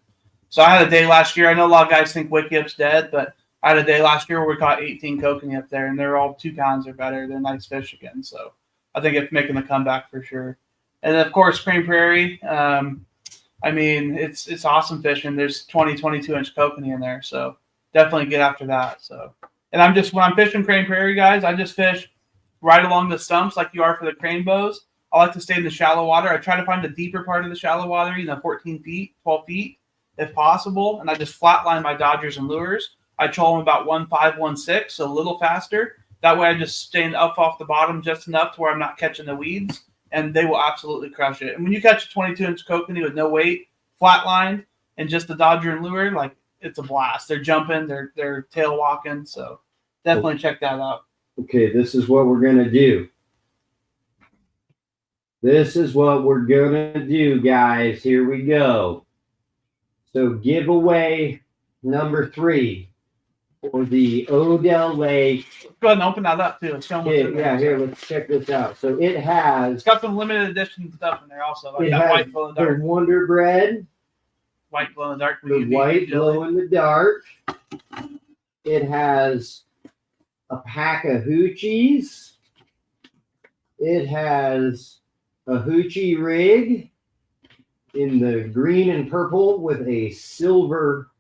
So I had a day last year. I know a lot of guys think Wiki up's dead, but I had a day last year where we caught 18 kokanee up there, and they're all 2 pounds or better. They're nice fish again. So I think it's making the comeback for sure. And then, of course, Crane Prairie. I mean, it's awesome fishing. There's 22-inch kokanee in there, so definitely get after that. So, and when I'm fishing Crane Prairie, guys, I just fish right along the stumps like you are for the crane bows. I like to stay in the shallow water. I try to find the deeper part of the shallow water, 14 feet, 12 feet, if possible, and I just flatline my dodgers and lures. I troll them about 1.5, 1.6, so a little faster. That way I just stay up off the bottom just enough to where I'm not catching the weeds, and they will absolutely crush it. And when you catch a 22-inch kokanee with no weight, flatlined, and just the dodger and lure, like, it's a blast. They're jumping, they're tail walking, so definitely check that out.
Okay, this is what we're going to do. This is what we're gonna do, guys. Here we go. So giveaway number 3 for the Odell Lake.
Go ahead and open that up too. Let's show them what's in there.
Yeah, here, let's check this out. So it has.
It's got some limited edition stuff in there also. Like that white glow in the
the
dark.
Wonder Bread.
White glow in the dark.
The white glow in the dark. It has a pack of hoochies. It has a hoochie rig in the green and purple with a silver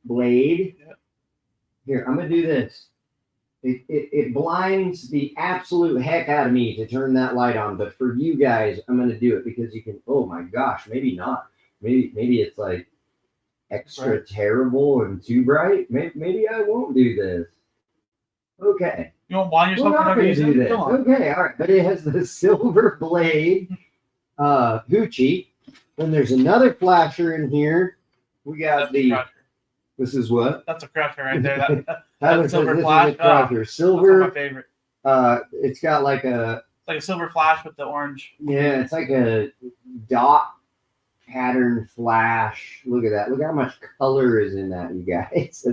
blade.
Yep.
Here, I'm gonna do this. It blinds the absolute heck out of me to turn that light on, but for you guys, I'm gonna do it because you can. Oh my gosh, maybe not. Maybe it's like extra terrible and too bright. Maybe I won't do this. Okay.
You won't blind yourself?
We're not going to do this. Okay, all right. But it has the silver blade hoochie. Then there's another flasher in here. We got this is what?
That's a crusher right there.
That's
silver flash.
Crusher.
That's
Silver.
my favorite.
It's got like a
silver flash with the orange.
Yeah, it's like a dot pattern flash. Look at that. Look how much color is in that, you guys. It's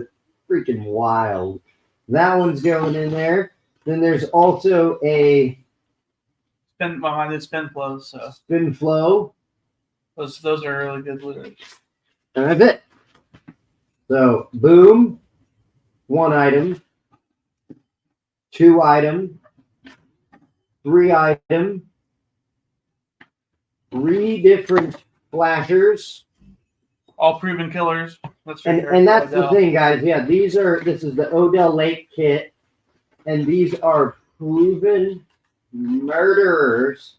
freaking wild. That one's going in there. Then there's also a
spin flows. So
spin flow.
Those are really good lures.
And that's it. So boom, 1 item, 2 item, 3 item, 3 different flashers.
All proven killers.
And that's the thing, guys. Yeah, this is the Odell Lake kit, and these are proven murderers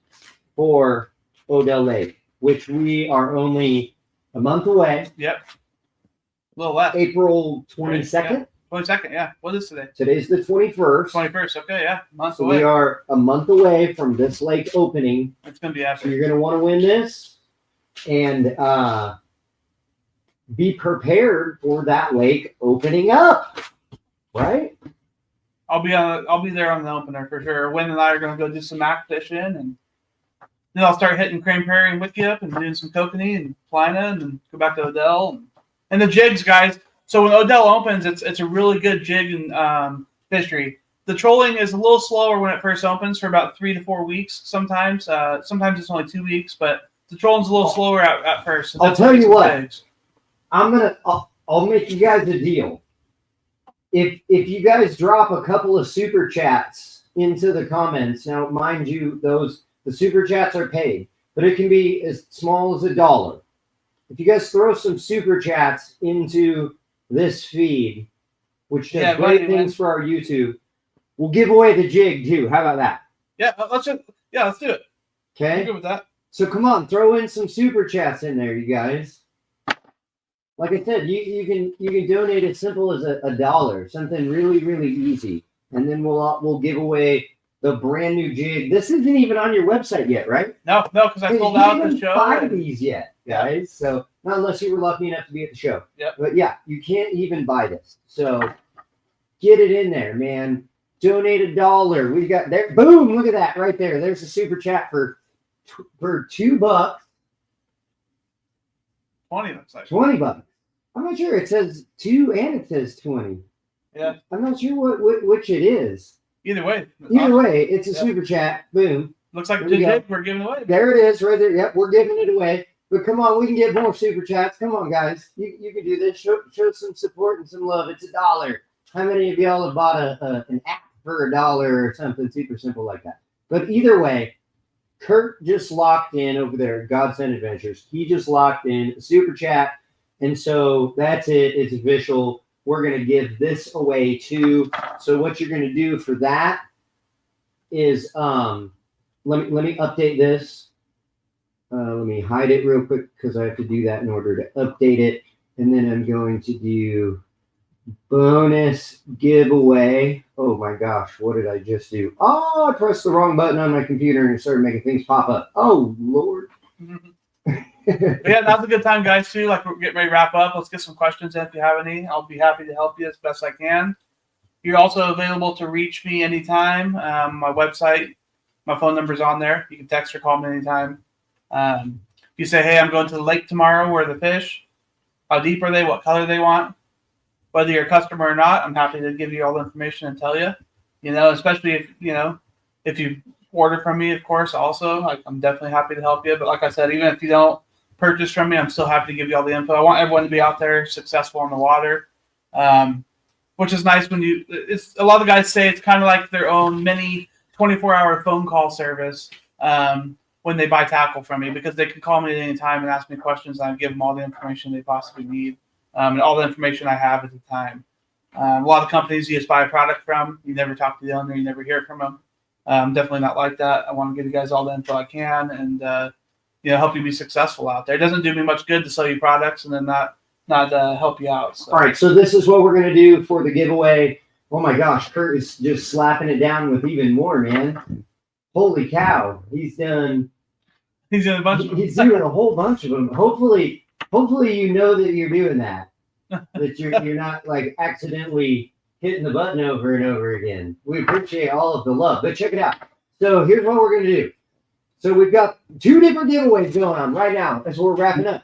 for Odell Lake, which we are only a month away.
Yep. A little less.
April 22nd.
22nd, yeah. What is today?
Today's the 21st.
21st, okay, yeah. Month
so
away.
We are a month away from this lake opening.
It's going to be epic.
So you're going to want to win this. And be prepared for that lake opening up, right?
I'll be there on the opener for sure. Wynn and I are going to go do some mac fishing, and then I'll start hitting Crane Prairie and Wickiup and doing some Kokanee and Plina, and then go back to Odell and the jigs, guys. So when Odell opens, it's a really good jig and fishery. The trolling is a little slower when it first opens for about 3 to 4 weeks. Sometimes it's only 2 weeks, but the trolling's a little slower at first. So
I'll tell you what.
Jigs.
I'll make you guys a deal. If you guys drop a couple of super chats into the comments, now mind you, the super chats are paid, but it can be as small as $1. If you guys throw some super chats into this feed, which does great things for our YouTube, we'll give away the jig too. How about that?
Yeah, let's do it.
Okay.
I'm good with that.
So come on, throw in some super chats in there, you guys. Like I said, you can donate as simple as $1, something really, really easy, and then we'll give away the brand new jig. This isn't even on your website yet, right?
No, because I sold out the show.
You can't buy these yet, guys. So not unless you were lucky enough to be at the show.
Yep.
But yeah, you can't even buy this. So get it in there, man. Donate $1. We got there. Boom! Look at that right there. There's a super chat for $2.
20 looks like.
$20. I'm not sure. It says 2 and it says 20.
Yeah.
I'm not sure which it is.
Either way.
It's a super chat. Boom.
Looks like the jig we're giving away.
There it is right there. Yep, we're giving it away. But come on, we can get more super chats. Come on, guys. You can do this. Show some support and some love. It's $1. How many of y'all have bought an app for $1 or something super simple like that? But either way, Kurt just locked in over there at Godsend Adventures. He just locked in super chat. And so that's it. It's official. We're going to give this away too. So what you're going to do for that is let me update this. Let me hide it real quick because I have to do that in order to update it. And then I'm going to do bonus giveaway. Oh my gosh, what did I just do? Oh, I pressed the wrong button on my computer and it started making things pop up. Oh, Lord.
But yeah, now's a good time, guys, too. Like, we're getting ready to wrap up. Let's get some questions in if you have any. I'll be happy to help you as best I can. You're also available to reach me anytime. My website My phone number's on there. You can text or call me anytime. If you say, hey, I'm going to the lake tomorrow, where are the fish? How deep are they? What color they want? Whether you're a customer or not, I'm happy to give you all the information and tell you. Especially if, if you order from me, of course, also. Like, I'm definitely happy to help you. But like I said, even if you don't purchase from me, I'm still happy to give you all the info. I want everyone to be out there successful on the water, which is nice when it's a lot of guys say it's kind of like their own mini 24-hour phone call service when they buy tackle from me, because they can call me at any time and ask me questions, and I give them all the information they possibly need and all the information I have at the time. A lot of companies you just buy a product from, you never talk to the owner, you never hear from them. Definitely not like that. I want to give you guys all the info I can and help you be successful out there. It doesn't do me much good to sell you products and then not help you out. So.
All right, so this is what we're going to do for the giveaway. Oh my gosh, Kurt is just slapping it down with even more, man. Holy cow. He's doing
a bunch of them.
He's doing a whole bunch of them. Hopefully you know that you're doing that. That you're not like accidentally hitting the button over and over again. We appreciate all of the love. But check it out. So here's what we're going to do. So we've got 2 different giveaways going on right now as we're wrapping up.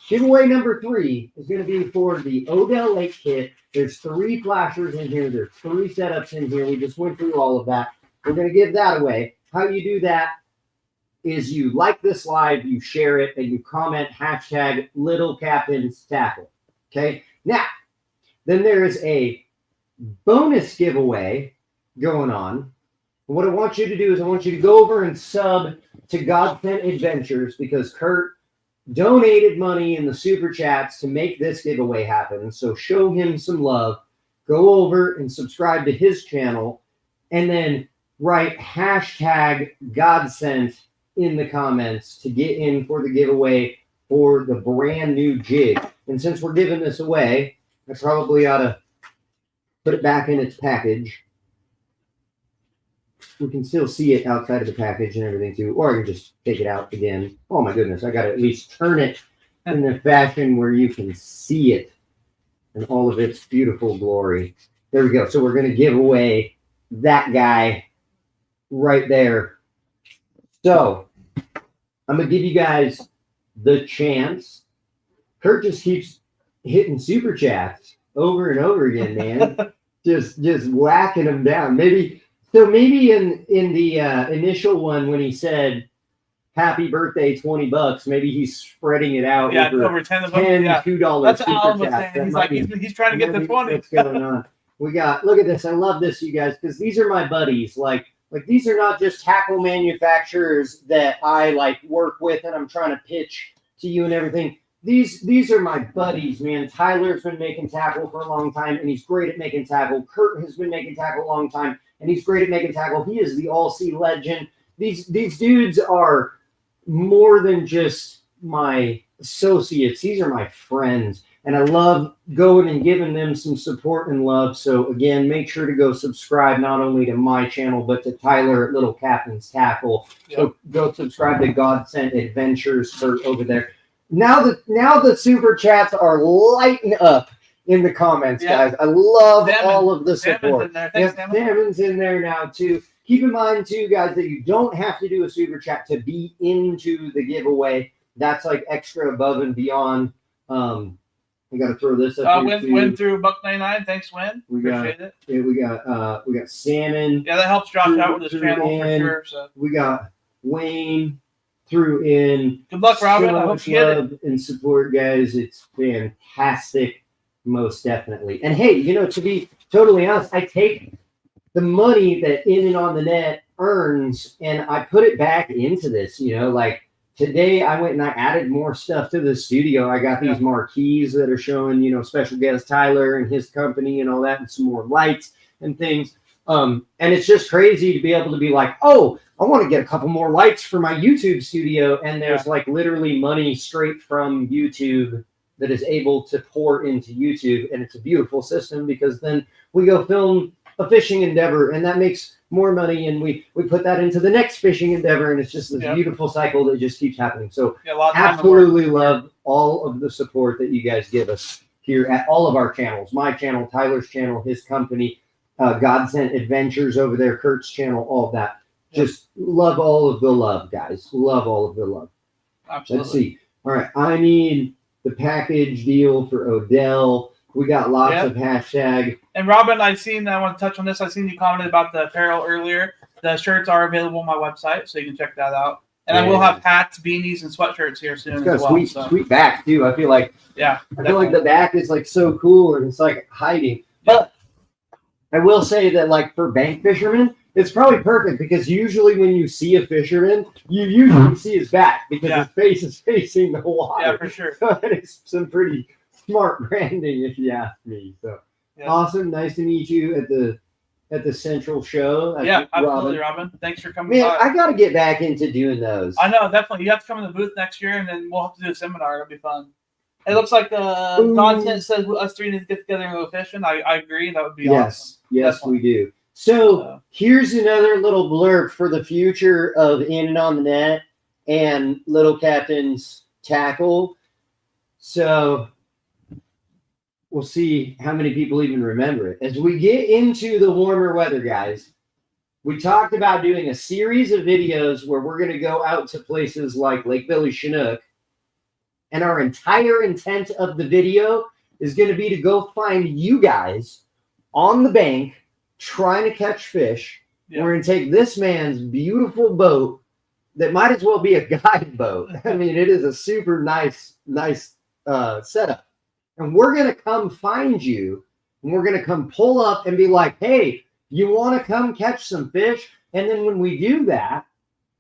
Giveaway number 3 is going to be for the Odell Lake kit. There's 3 flashers in here. There's 3 setups in here. We just went through all of that. We're going to give that away. How you do that is you like this live, you share it, and you comment hashtag Little Captain's Tackle. Okay? Now, then there is a bonus giveaway going on. What I want you to do is I want you to go over and sub to God Sent Adventures, because Kurt donated money in the super chats to make this giveaway happen. So show him some love. Go over and subscribe to his channel, and then write hashtag GodSent in the comments to get in for the giveaway for the brand new jig. And since we're giving this away, I probably ought to put it back in its package. We can still see it outside of the package and everything too, or I can just take it out again. Oh my goodness, I got to at least turn it in the fashion where you can see it in all of its beautiful glory. There we go. So we're going to give away that guy right there. So I'm going to give you guys the chance. Kurt just keeps hitting super chats over and over again, man. just whacking them down. Maybe in the initial one when he said happy birthday, $20, maybe he's spreading it out
over 10 of them.
$2
That's
super
Alan was
chats.
saying. He's like he's trying to get the 20.
What's going on? We got, look at this. I love this, you guys, because these are my buddies. Like these are not just tackle manufacturers that I like work with and I'm trying to pitch to you and everything. These are my buddies, man. Tyler's been making tackle for a long time, and he's great at making tackle. Kurt has been making tackle a long time, and he's great at making tackle. He is the all-sea legend. These dudes are more than just my associates. These are my friends, and I love going and giving them some support and love. So, again, make sure to go subscribe not only to my channel, but to Tyler at Little Captain's Tackle. Yep. So go subscribe to God Sent Adventures over there. Now the super chats are lighting up in the comments, guys. I love all of the support. Damon's in there now, too. Keep in mind, too, guys, that you don't have to do a super chat to be into the giveaway. That's like extra above and beyond. We got to throw this up.
Win through $1.99. Thanks, Win. Appreciate it.
Yeah, we got Salmon.
Yeah, that helps Josh out with his channel for sure. So
we got Wayne threw in.
Good luck, Robin. I hope you get it.
And support, guys. It's fantastic, most definitely. And hey, to be totally honest, I take the money that In and On the Net earns and I put it back into this. Like today, I went and I added more stuff to the studio. I got these marquees that are showing, special guest Tyler and his company and all that, and some more lights and things. And it's just crazy to be able to be like, oh, I want to get a couple more lights for my YouTube studio. And there's like literally money straight from YouTube that is able to pour into YouTube. And it's a beautiful system because then we go film a fishing endeavor and that makes more money. And we put that into the next fishing endeavor. And it's just this beautiful cycle that just keeps happening. So absolutely love all of the support that you guys give us here at all of our channels, my channel, Tyler's channel, his company, God Sent Adventures over there, Kurt's channel, all of that. Just love all of the love, guys. Love all of the love.
Absolutely.
Let's see. All right. I need the package deal for Odell. We got lots of hashtag.
And Robin, I want to touch on this. I seen you commented about the apparel earlier. The shirts are available on my website, so you can check that out. And I will have hats, beanies, and sweatshirts here soon
It's got
as
a
well.
sweet back too. I feel like the back is like so cool and it's like hiding. But I will say that like for bank fishermen, it's probably perfect because usually when you see a fisherman, you usually see his back because his face is facing the water.
Yeah, for sure.
So it's some pretty smart branding, if you ask me. So awesome, nice to meet you at the Central Show.
Absolutely, Robin. Thanks for coming.
Man, I got to get back into doing those.
I know, definitely. You have to come in the booth next year, and then we'll have to do a seminar. It'll be fun. It looks like the content says us three need to get together and go fishing. I agree. That would be awesome.
Yes, definitely. We do. So here's another little blurb for the future of In and On the Net and Little Captain's Tackle. So we'll see how many people even remember it. As we get into the warmer weather, guys, we talked about doing a series of videos where we're going to go out to places like Lake Billy Chinook. And our entire intent of the video is going to be to go find you guys on the bank trying to catch fish. We're going to take this man's beautiful boat that might as well be a guide boat. I mean, it is a super nice setup. And we're going to come find you, and we're going to come pull up and be like, hey, you want to come catch some fish? And then when we do that,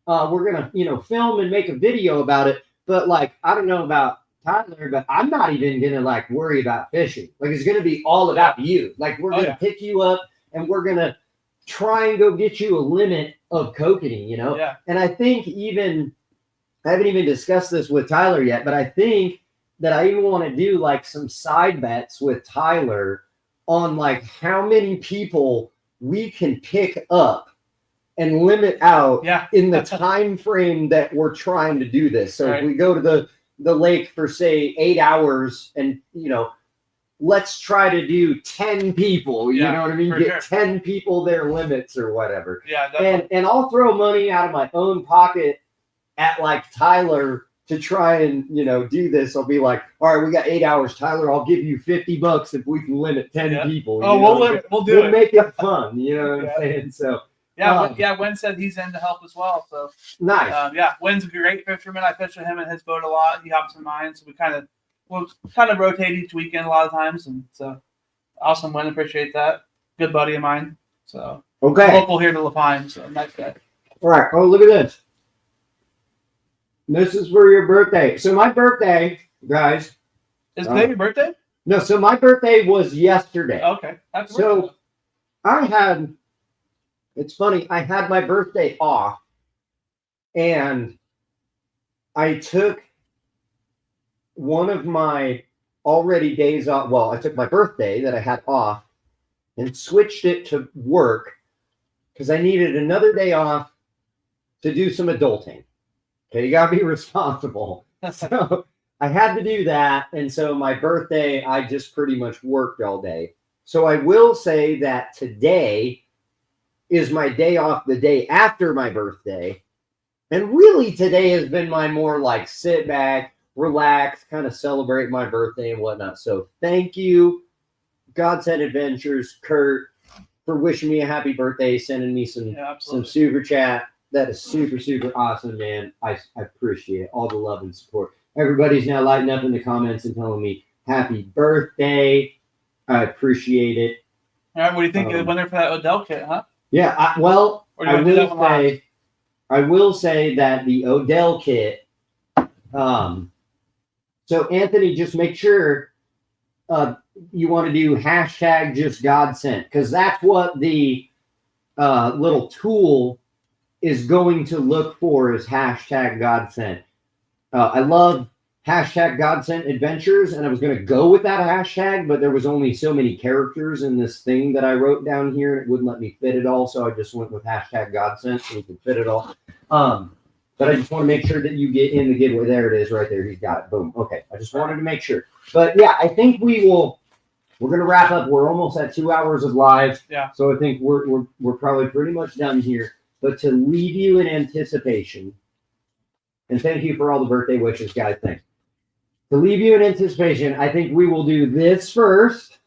we're going to, film and make a video about it. But like, I don't know about Tyler, but I'm not even going to like worry about fishing. Like, it's going to be all about you. Like, we're going to pick you up and we're going to try and go get you a limit of kokanee,
Yeah.
And I think I haven't even discussed this with Tyler yet, but I think that I even want to do like some side bets with Tyler on like how many people we can pick up and limit out in the time frame that we're trying to do this. So if we go to the lake for say 8 hours and, let's try to do 10 people, you know what I mean? Get 10 people their limits or whatever.
Yeah, definitely.
And I'll throw money out of my own pocket at like Tyler to try and, do this. I'll be like, all right, we got 8 hours. Tyler, I'll give you $50 if we can limit 10 people.
We'll do it.
Make it fun. You know what I'm saying? So
Wen said he's in to help as well. So
nice.
Wen's a great fisherman. I fish with him in his boat a lot. He hops in mine, so we'll kind of rotate each weekend a lot of times, and so awesome. Wen, appreciate that. Good buddy of mine. So local here to Lapine. So nice guy.
All right. Oh, look at this. This is for your birthday. So my birthday, guys.
Is today your birthday?
No. So my birthday was yesterday.
Okay.
So it's funny. I had my birthday off, and I took one of my already days off. Well, I took my birthday that I had off and switched it to work because I needed another day off to do some adulting. Okay, you gotta be responsible. So I had to do that. And so my birthday, I just pretty much worked all day. So I will say that today is my day off the day after my birthday. And really today has been my more like sit back, relax, kind of celebrate my birthday and whatnot. So thank you, Godsend Adventures, Kurt, for wishing me a happy birthday, sending me some super chat. That is super, super awesome, man. I appreciate all the love and support. Everybody's now lighting up in the comments and telling me happy birthday. I appreciate it.
All right, what do you think of the winner for that Odell kit, huh?
Yeah, I will say that the Odell kit. So Anthony, just make sure you want to do hashtag just Godsend, because that's what the little tool is going to look for is hashtag Godsend. I love hashtag Godsend Adventures, and I was going to go with that hashtag, but there was only so many characters in this thing that I wrote down here, and it wouldn't let me fit it all, so I just went with hashtag Godsend so we could fit it all. But I just want to make sure that you get in the giveaway. There it is right there. He's got it. Boom. Okay. I just wanted to make sure. But yeah, I think we're going to wrap up. We're almost at 2 hours of live.
Yeah.
So I think we're probably pretty much done here. but to leave you in anticipation, and thank you for all the birthday wishes, guys. Thanks. To leave you in anticipation, I think we will do this first,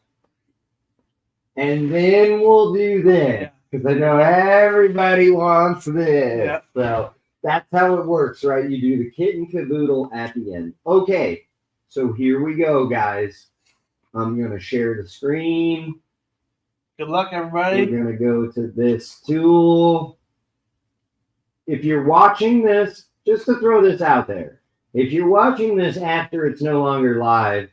and then we'll do this. Because I know everybody wants this.
Yeah.
So that's how it works, right? You do the kit and caboodle at the end. Okay, so here we go, guys. I'm going to share the screen.
Good luck, everybody.
We're going to go to this tool. If you're watching this, just to throw this out there, if you're watching this after it's no longer live,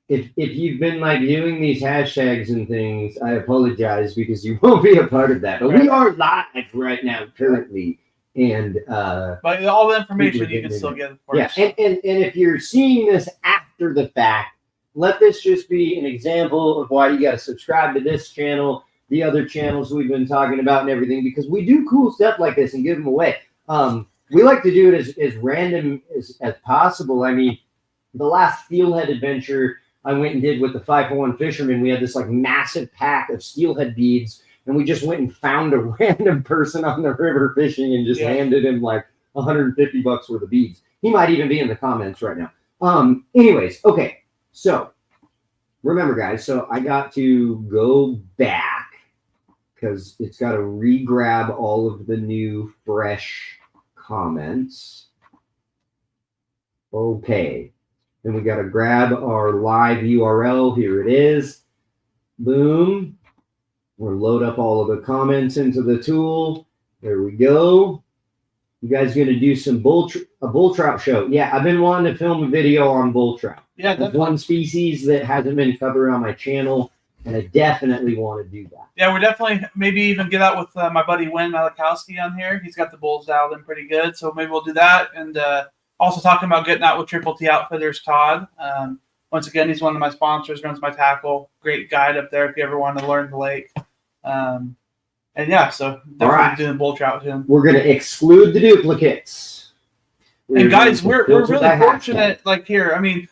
if you've been like doing these hashtags and things, I apologize because you won't be a part of that. But we are live right now currently. And
but all the information you can still get, of course.
Yeah, and if you're seeing this after the fact, let this just be an example of why you got to subscribe to this channel, the other channels we've been talking about and everything, because we do cool stuff like this and give them away. We like to do it as random as possible. I mean, the last steelhead adventure I went and did with the 501 fishermen, we had this like massive pack of steelhead beads, and we just went and found a random person on the river fishing and just handed him like $150 worth of beads. He might even be in the comments right now. Anyways, okay. So remember, guys, so I got to go back because it's got to re-grab all of the new fresh comments. Okay. Then we got to grab our live URL. Here it is. Boom. We'll load up all of the comments into the tool. There we go. You guys going to do some a bull trout show? Yeah, I've been wanting to film a video on bull trout.
Yeah,
that's one species that hasn't been covered on my channel, and I definitely want to do that.
Yeah, we're definitely maybe even get out with my buddy Wynn Malakowski on here. He's got the bulls dialed in pretty good, so maybe we'll do that. And also talking about getting out with Triple T Outfitters, Todd. Once again, he's one of my sponsors, runs my tackle. Great guide up there if you ever want to learn the lake. And yeah, so definitely doing bull trout with him.
We're going to exclude the duplicates.
And guys, we're really fortunate. Like here, I mean,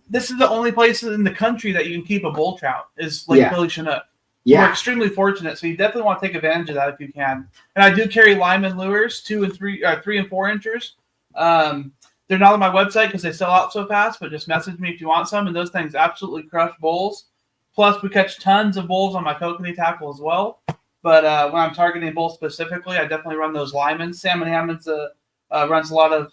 this is the only place in the country that you can keep a bull trout is Lake Billy Chinook.
Yeah,
we're extremely fortunate, so you definitely want to take advantage of that if you can. And I do carry Lyman lures, 3 and 4 inchers. They're not on my website because they sell out so fast, but just message me if you want some. And those things absolutely crush bulls. Plus, we catch tons of bulls on my Kokanee tackle as well. But when I'm targeting bulls specifically, I definitely run those Lymans. Salmon Hammonds runs a lot of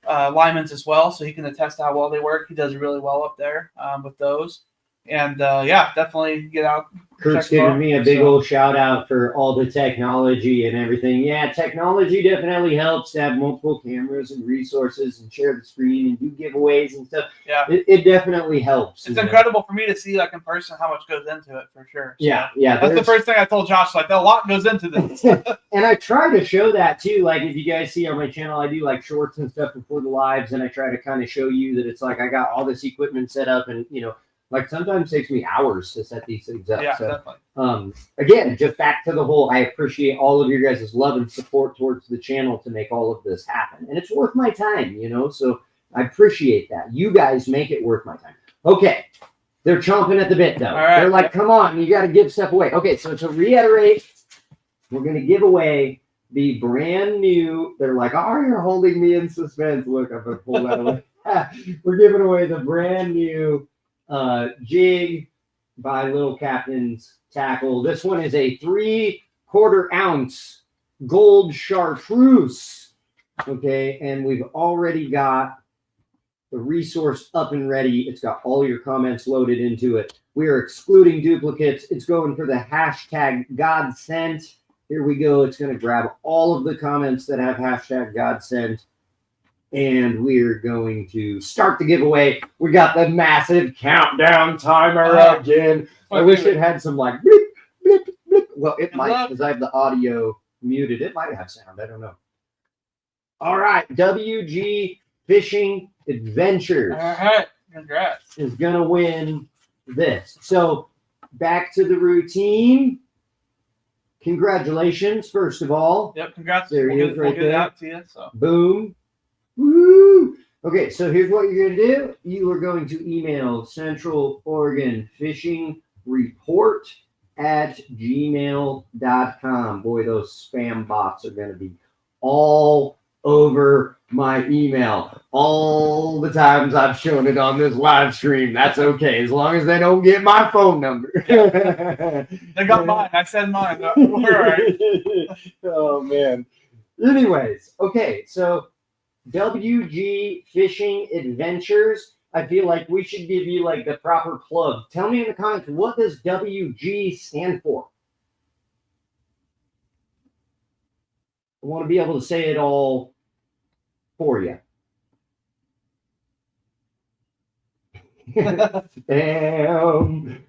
Lymans as well, so he can attest how well they work. He does really well up there with those. And yeah, definitely get out.
Kurt's giving me a big old shout out for all the technology and everything. Yeah, technology definitely helps to have multiple cameras and resources and share the screen and do giveaways and stuff.
Yeah,
it definitely helps.
It's incredible for me to see like in person how much goes into it for sure. So
yeah.
That's the first thing I told Josh. Like a lot goes into this.
And I try to show that too. Like if you guys see on my channel, I do like shorts and stuff before the lives, and I try to kind of show you that it's like I got all this equipment set up, and like sometimes it takes me hours to set these things up.
Yeah,
so,
definitely.
Again, just back to the whole, I appreciate all of your guys' love and support towards the channel to make all of this happen. And it's worth my time, so I appreciate that. You guys make it worth my time. Okay. They're chomping at the bit, though.
All right.
They're like, come on, you got to give stuff away. Okay, so to reiterate, we're going to give away the brand new, they're like, oh, you're holding me in suspense. Look, I'm going to pull that away. We're giving away the brand new jig by Little Captain's Tackle. This one is a 3/4 ounce gold chartreuse. Okay, and we've already got the resource up and ready. It's got all your comments loaded into it. We are excluding duplicates. It's going for the hashtag godsent. Here we go. It's going to grab all of the comments that have hashtag godsent. And we're going to start the giveaway. We got the massive countdown timer again. I wish it had some like bleep, bleep, bleep. Well, it might because I have the audio muted. It might have sound. I don't know. All right. WG Fishing Adventures.
All right. Congrats.
Is going to win this. So back to the routine. Congratulations, first of all.
Yep. Congrats.
There he is right
get it
there.
out to you. So.
Boom. Woo! Okay, so here's what you're going to do. You are going to email Central Oregon Fishing Report at gmail.com. Boy, those spam bots are going to be all over my email. All the times I've shown it on this live stream. That's okay, as long as they don't get my phone number.
They got mine. I said mine. We're all right.
Oh, man. Anyways, okay, so WG Fishing Adventures. I feel like we should give you like the proper plug. Tell me in the comments, what does WG stand for? I want to be able to say it all for you. Damn.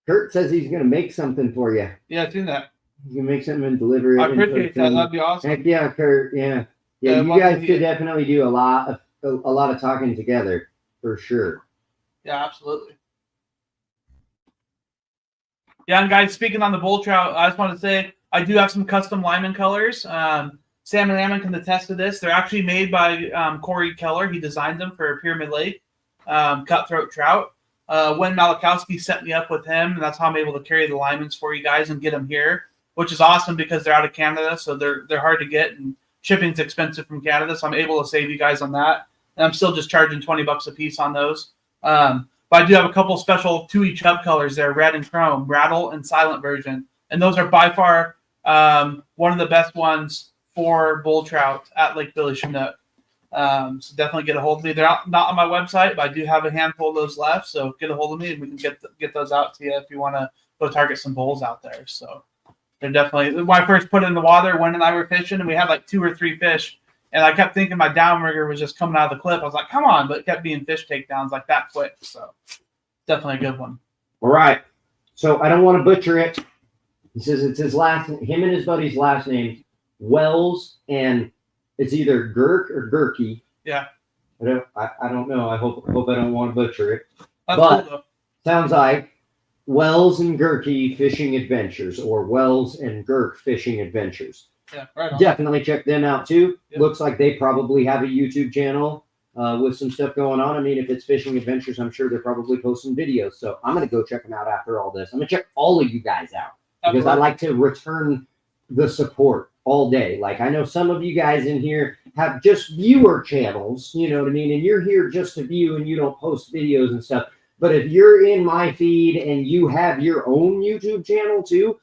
Kurt says he's going to make something for you.
Yeah, do that.
He's going to make something and deliver it.
I appreciate that. That'd be awesome.
Heck yeah, Kurt. Yeah. Yeah, you guys could definitely do a lot of talking together for sure.
Yeah, absolutely. Yeah, and guys, speaking on the bull trout, I just want to say I do have some custom Lyman colors. Sam and Ammon can attest to this. They're actually made by Corey Keller. He designed them for Pyramid Lake cutthroat trout. When Malakowski set me up with him, and that's how I'm able to carry the Lymans for you guys and get them here, which is awesome because they're out of Canada, so they're hard to get, and shipping's expensive from Canada, so I'm able to save you guys on that. And I'm still just charging $20 a piece on those. But I do have a couple special 2E chub colors there, red and chrome, rattle and silent version. And those are by far one of the best ones for bull trout at Lake Billy Chinook. So definitely get a hold of me. They're not on my website, but I do have a handful of those left. So get a hold of me and we can get those out to you if you want to go target some bulls out there. So they're definitely, when I first put it in the water, Wen and I were fishing and we had like 2 or 3 fish. And I kept thinking my downrigger was just coming out of the clip. I was like, come on, but it kept being fish takedowns like that quick. So definitely a good one.
All right. So I don't want to butcher it. He says it's him and his buddy's last name, Wells, and it's either Girk or Gurky.
Yeah.
I don't know. I hope I don't want to butcher it.
That's
but
cool,
sounds like Wells and Gurky Fishing Adventures, or Wells and Girk Fishing Adventures.
Yeah, right on.
Definitely check them out too.
Yep.
Looks like they probably have a YouTube channel with some stuff going on. I mean, if it's fishing adventures, I'm sure they're probably posting videos. So I'm going to go check them out after all this. I'm going to check all of you guys out because I like to return the support all day. Like, I know some of you guys in here have just viewer channels, you know what I mean? And you're here just to view and you don't post videos and stuff. But if you're in my feed and you have your own YouTube channel too,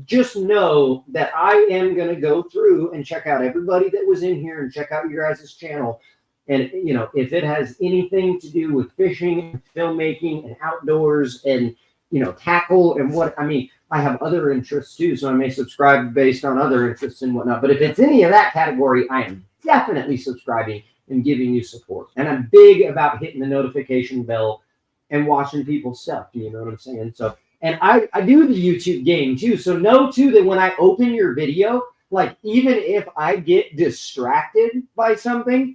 just know that I am going to go through and check out everybody that was in here and check out your guys' channel. And, you know, if it has anything to do with fishing, filmmaking, and outdoors and, you know, tackle and what, I mean, I have other interests too, so I may subscribe based on other interests and whatnot. But if it's any of that category, I am definitely subscribing and giving you support. And I'm big about hitting the notification bell and watching people's stuff. You know what I'm saying? So, and I do the YouTube game too. So know too that when I open your video, like even if I get distracted by something,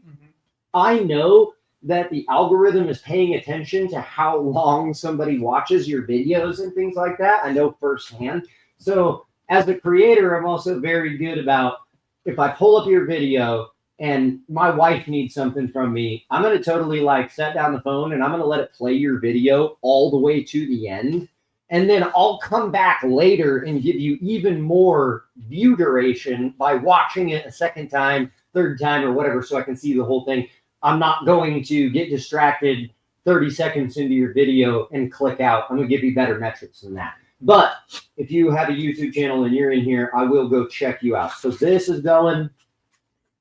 I know that the algorithm is paying attention to how long somebody watches your videos and things like that. I know firsthand. So as a creator, I'm also very good about if I pull up your video and my wife needs something from me, I'm going to totally like set down the phone and I'm going to let it play your video all the way to the end. And then I'll come back later and give you even more view duration by watching it a second time, third time, or whatever, so I can see the whole thing. I'm not going to get distracted 30 seconds into your video and click out. I'm going to give you better metrics than that. But if you have a YouTube channel and you're in here, I will go check you out. So this is going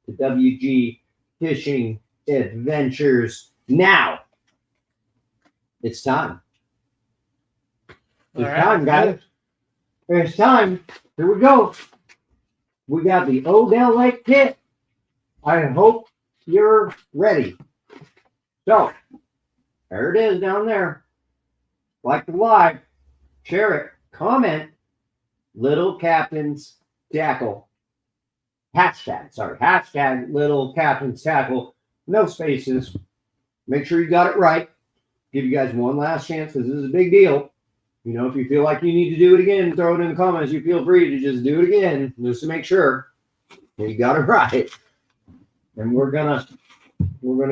to WG Fishing Adventures. Now, it's time. It's time, guys. It's time. Here we go. We got the Odell Lake kit. I hope you're ready. So, there it is down there. Like the live, share it, comment, Little Captain's Tackle. Hashtag Little Captain's Tackle. No spaces. Make sure you got it right. Give you guys one last chance because this is a big deal. You know, if you feel like you need to do it again, throw it in the comments. You feel free to just do it again, just to make sure you got it right. And we're gonna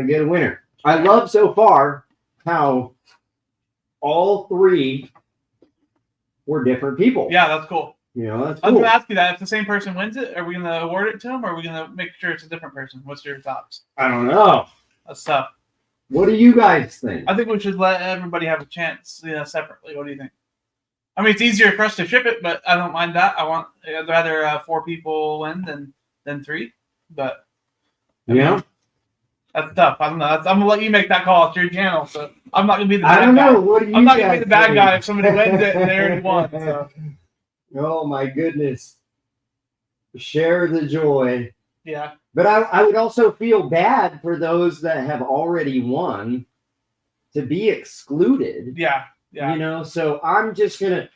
get a winner. I love so far how all three were different people.
Yeah, that's cool.
You know, that's
I was
cool.
going to ask you that. If the same person wins it, are we going to award it to him, or are we going to make sure it's a different person? What's your thoughts?
I don't know.
That's tough.
What do you guys think?
I think we should let everybody have a chance, separately. What do you think? I mean, it's easier for us to ship it, but I don't mind that. I'd rather 4 people win than 3. But I mean, that's tough. I don't know. I'm gonna let you make that call. It's your channel, so I'm not gonna be the bad
I don't
guy.
know. What do you
I'm not gonna be
guys
the bad
think?
guy if somebody wins it and they already won. So.
Oh my goodness. Share the joy.
Yeah.
But I would also feel bad for those that have already won to be excluded.
Yeah. Yeah.
You know, so I'm just gonna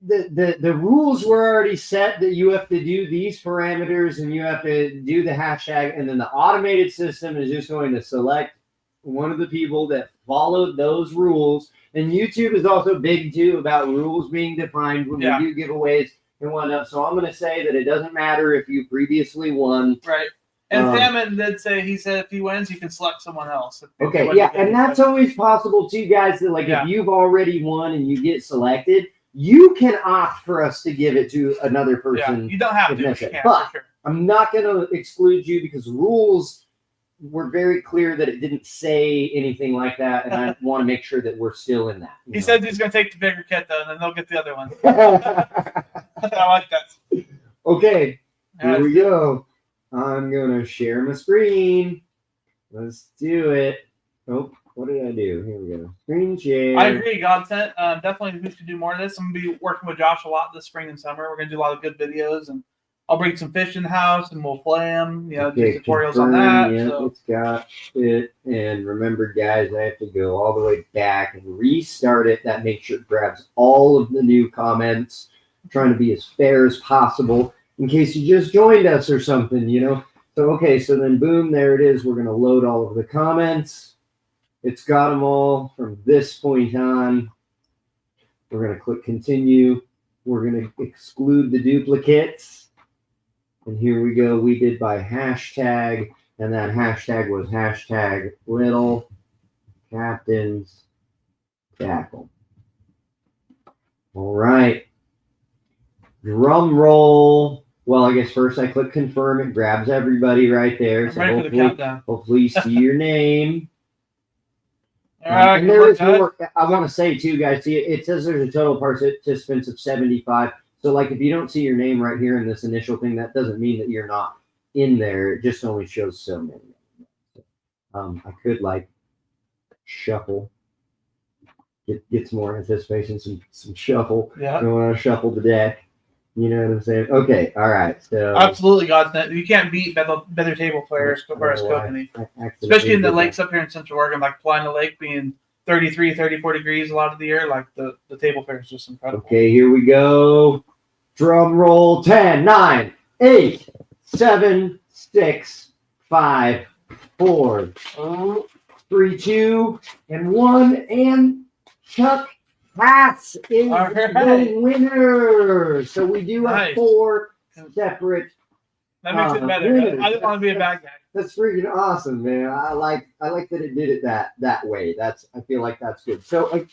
the rules were already set that you have to do these parameters and you have to do the hashtag, and then the automated system is just going to select one of the people that followed those rules. And YouTube is also big too about rules being defined when we do giveaways and whatnot. So I'm going to say that it doesn't matter if you previously won.
Right. And Salmon did say, he said if he wins, you can select someone else.
Okay, yeah, and that's always possible too, guys. That if you've already won and you get selected, you can opt for us to give it to another person.
Yeah, you don't have to, but you can,
but
for sure.
I'm not going to exclude you because rules were very clear that it didn't say anything like that, and I want to make sure that we're still in that.
He said he's going to take the bigger kit, though, and then they'll get the other one. I like that.
Okay, here we go. I'm going to share my screen. Let's do it. Oh, what did I do? Here we go. Screen share.
I agree, Godsent. Definitely we should do more of this. I'm going to be working with Josh a lot this spring and summer. We're going to do a lot of good videos, and I'll bring some fish in the house, and we'll play them. Do tutorials on that.
Yeah,
so.
It's got it. And remember, guys, I have to go all the way back and restart it. That makes sure it grabs all of the new comments. I'm trying to be as fair as possible in case you just joined us or something, So, okay, so then boom, there it is. We're going to load all of the comments. It's got them all from this point on. We're going to click continue. We're going to exclude the duplicates. And here we go. We did by hashtag, and that hashtag was hashtag little captain's tackle. All right. Drum roll. Well, I guess first I click confirm. It grabs everybody right there.
I'm ready for the countdown.
Hopefully you see your name.
All right,
and there is more. I want to say too, guys. See, it says there's a total participants of 75. So, if you don't see your name right here in this initial thing, that doesn't mean that you're not in there. It just only shows so many. I could shuffle. Get some more anticipation, some shuffle.
Yeah.
I want to shuffle the deck. You know what I'm saying? Okay, all right. So
absolutely, Godsent. You can't beat better table players as far as Kokanee. Especially in the lakes up here in Central Oregon, like Plina Lake being 33, 34 degrees a lot of the year. The table player is just incredible.
Okay, here we go. Drum roll. 10, 9, 8, 7, 6, 5, 4, 3, 2, and 1. And Chuck Hass is the winner. So we do have 4 separate.
That makes it better.
winners.
I didn't want to be a bad guy.
That's freaking awesome, man. I like that it did it that way. I feel like that's good. So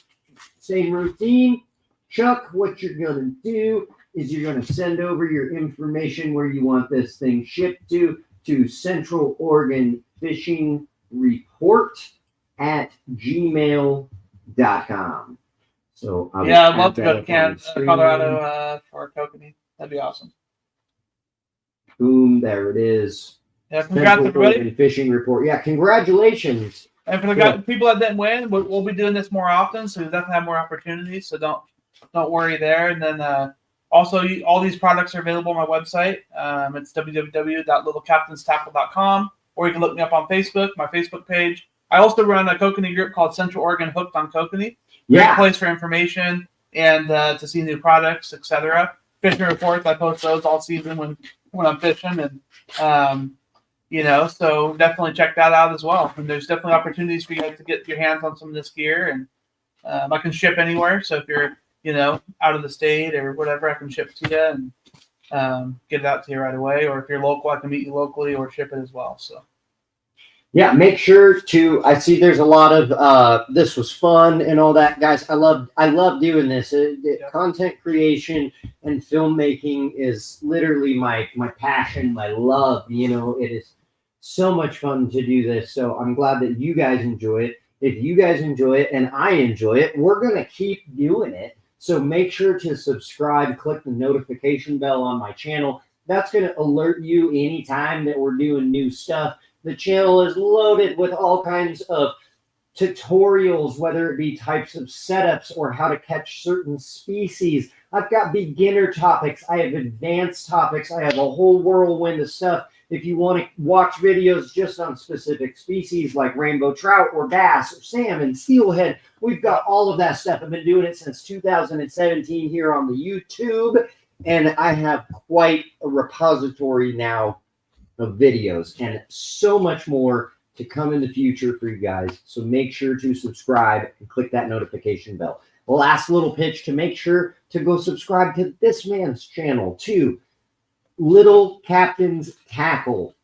same routine. Chuck, what you're gonna do is you're gonna send over your information where you want this thing shipped to Central Oregon Fishing Report at gmail.com. So
I'd love to go to Colorado for Kokanee. That'd be awesome.
Boom, there it is.
Yeah, congrats everybody.
Fishing Report. Yeah, congratulations.
And for the people that didn't win, we'll be doing this more often, so we'll definitely have more opportunities. So don't worry there. And then also, all these products are available on my website. It's www.littlecaptainstackle.com, or you can look me up on Facebook, my Facebook page. I also run a Kokanee group called Central Oregon Hooked on Kokanee. Great place for information and to see new products, etc. Fishing reports, I post those all season when I'm fishing, and so definitely check that out as well. And there's definitely opportunities for you guys to get your hands on some of this gear, and I can ship anywhere. So if you're out of the state or whatever, I can ship to you and get it out to you right away. Or if you're local, I can meet you locally or ship it as well. So
Yeah, make sure to. I see there's a lot of this was fun and all that, guys. I love doing this. Content creation and filmmaking is literally my passion, my love. You know, it is so much fun to do this. So I'm glad that you guys enjoy it. If you guys enjoy it and I enjoy it, we're gonna keep doing it. So make sure to subscribe, click the notification bell on my channel. That's gonna alert you anytime that we're doing new stuff. The channel is loaded with all kinds of tutorials, whether it be types of setups or how to catch certain species. I've got beginner topics. I have advanced topics. I have a whole whirlwind of stuff. If you want to watch videos just on specific species like rainbow trout or bass or salmon, steelhead, we've got all of that stuff. I've been doing it since 2017 here on the YouTube, and I have quite a repository now of videos and so much more to come in the future for you guys. So make sure to subscribe and click that notification bell. Last little pitch to make sure to go subscribe to this man's channel too. Little Captain's Tackle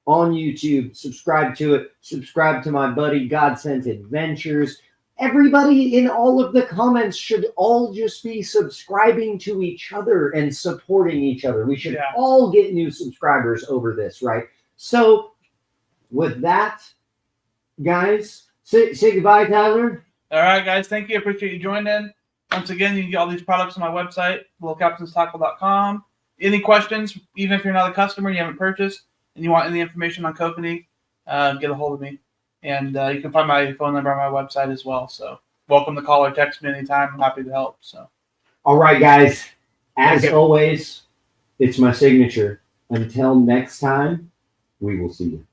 on YouTube. Subscribe to it. Subscribe to my buddy Godsent Adventures. Everybody in all of the comments should all just be subscribing to each other and supporting each other. We should all get new subscribers over this, right? So with that, guys, say goodbye, Tyler.
All right, guys. Thank you. Appreciate you joining in. Once again, you can get all these products on my website, littlecaptainstackle.com. Any questions, even if you're not a customer, you haven't purchased, and you want any information on Kokanee, get a hold of me. And you can find my phone number on my website as well. So welcome to call or text me anytime. I'm happy to help. So,
all right, guys. As always, it's my signature. Until next time, we will see you.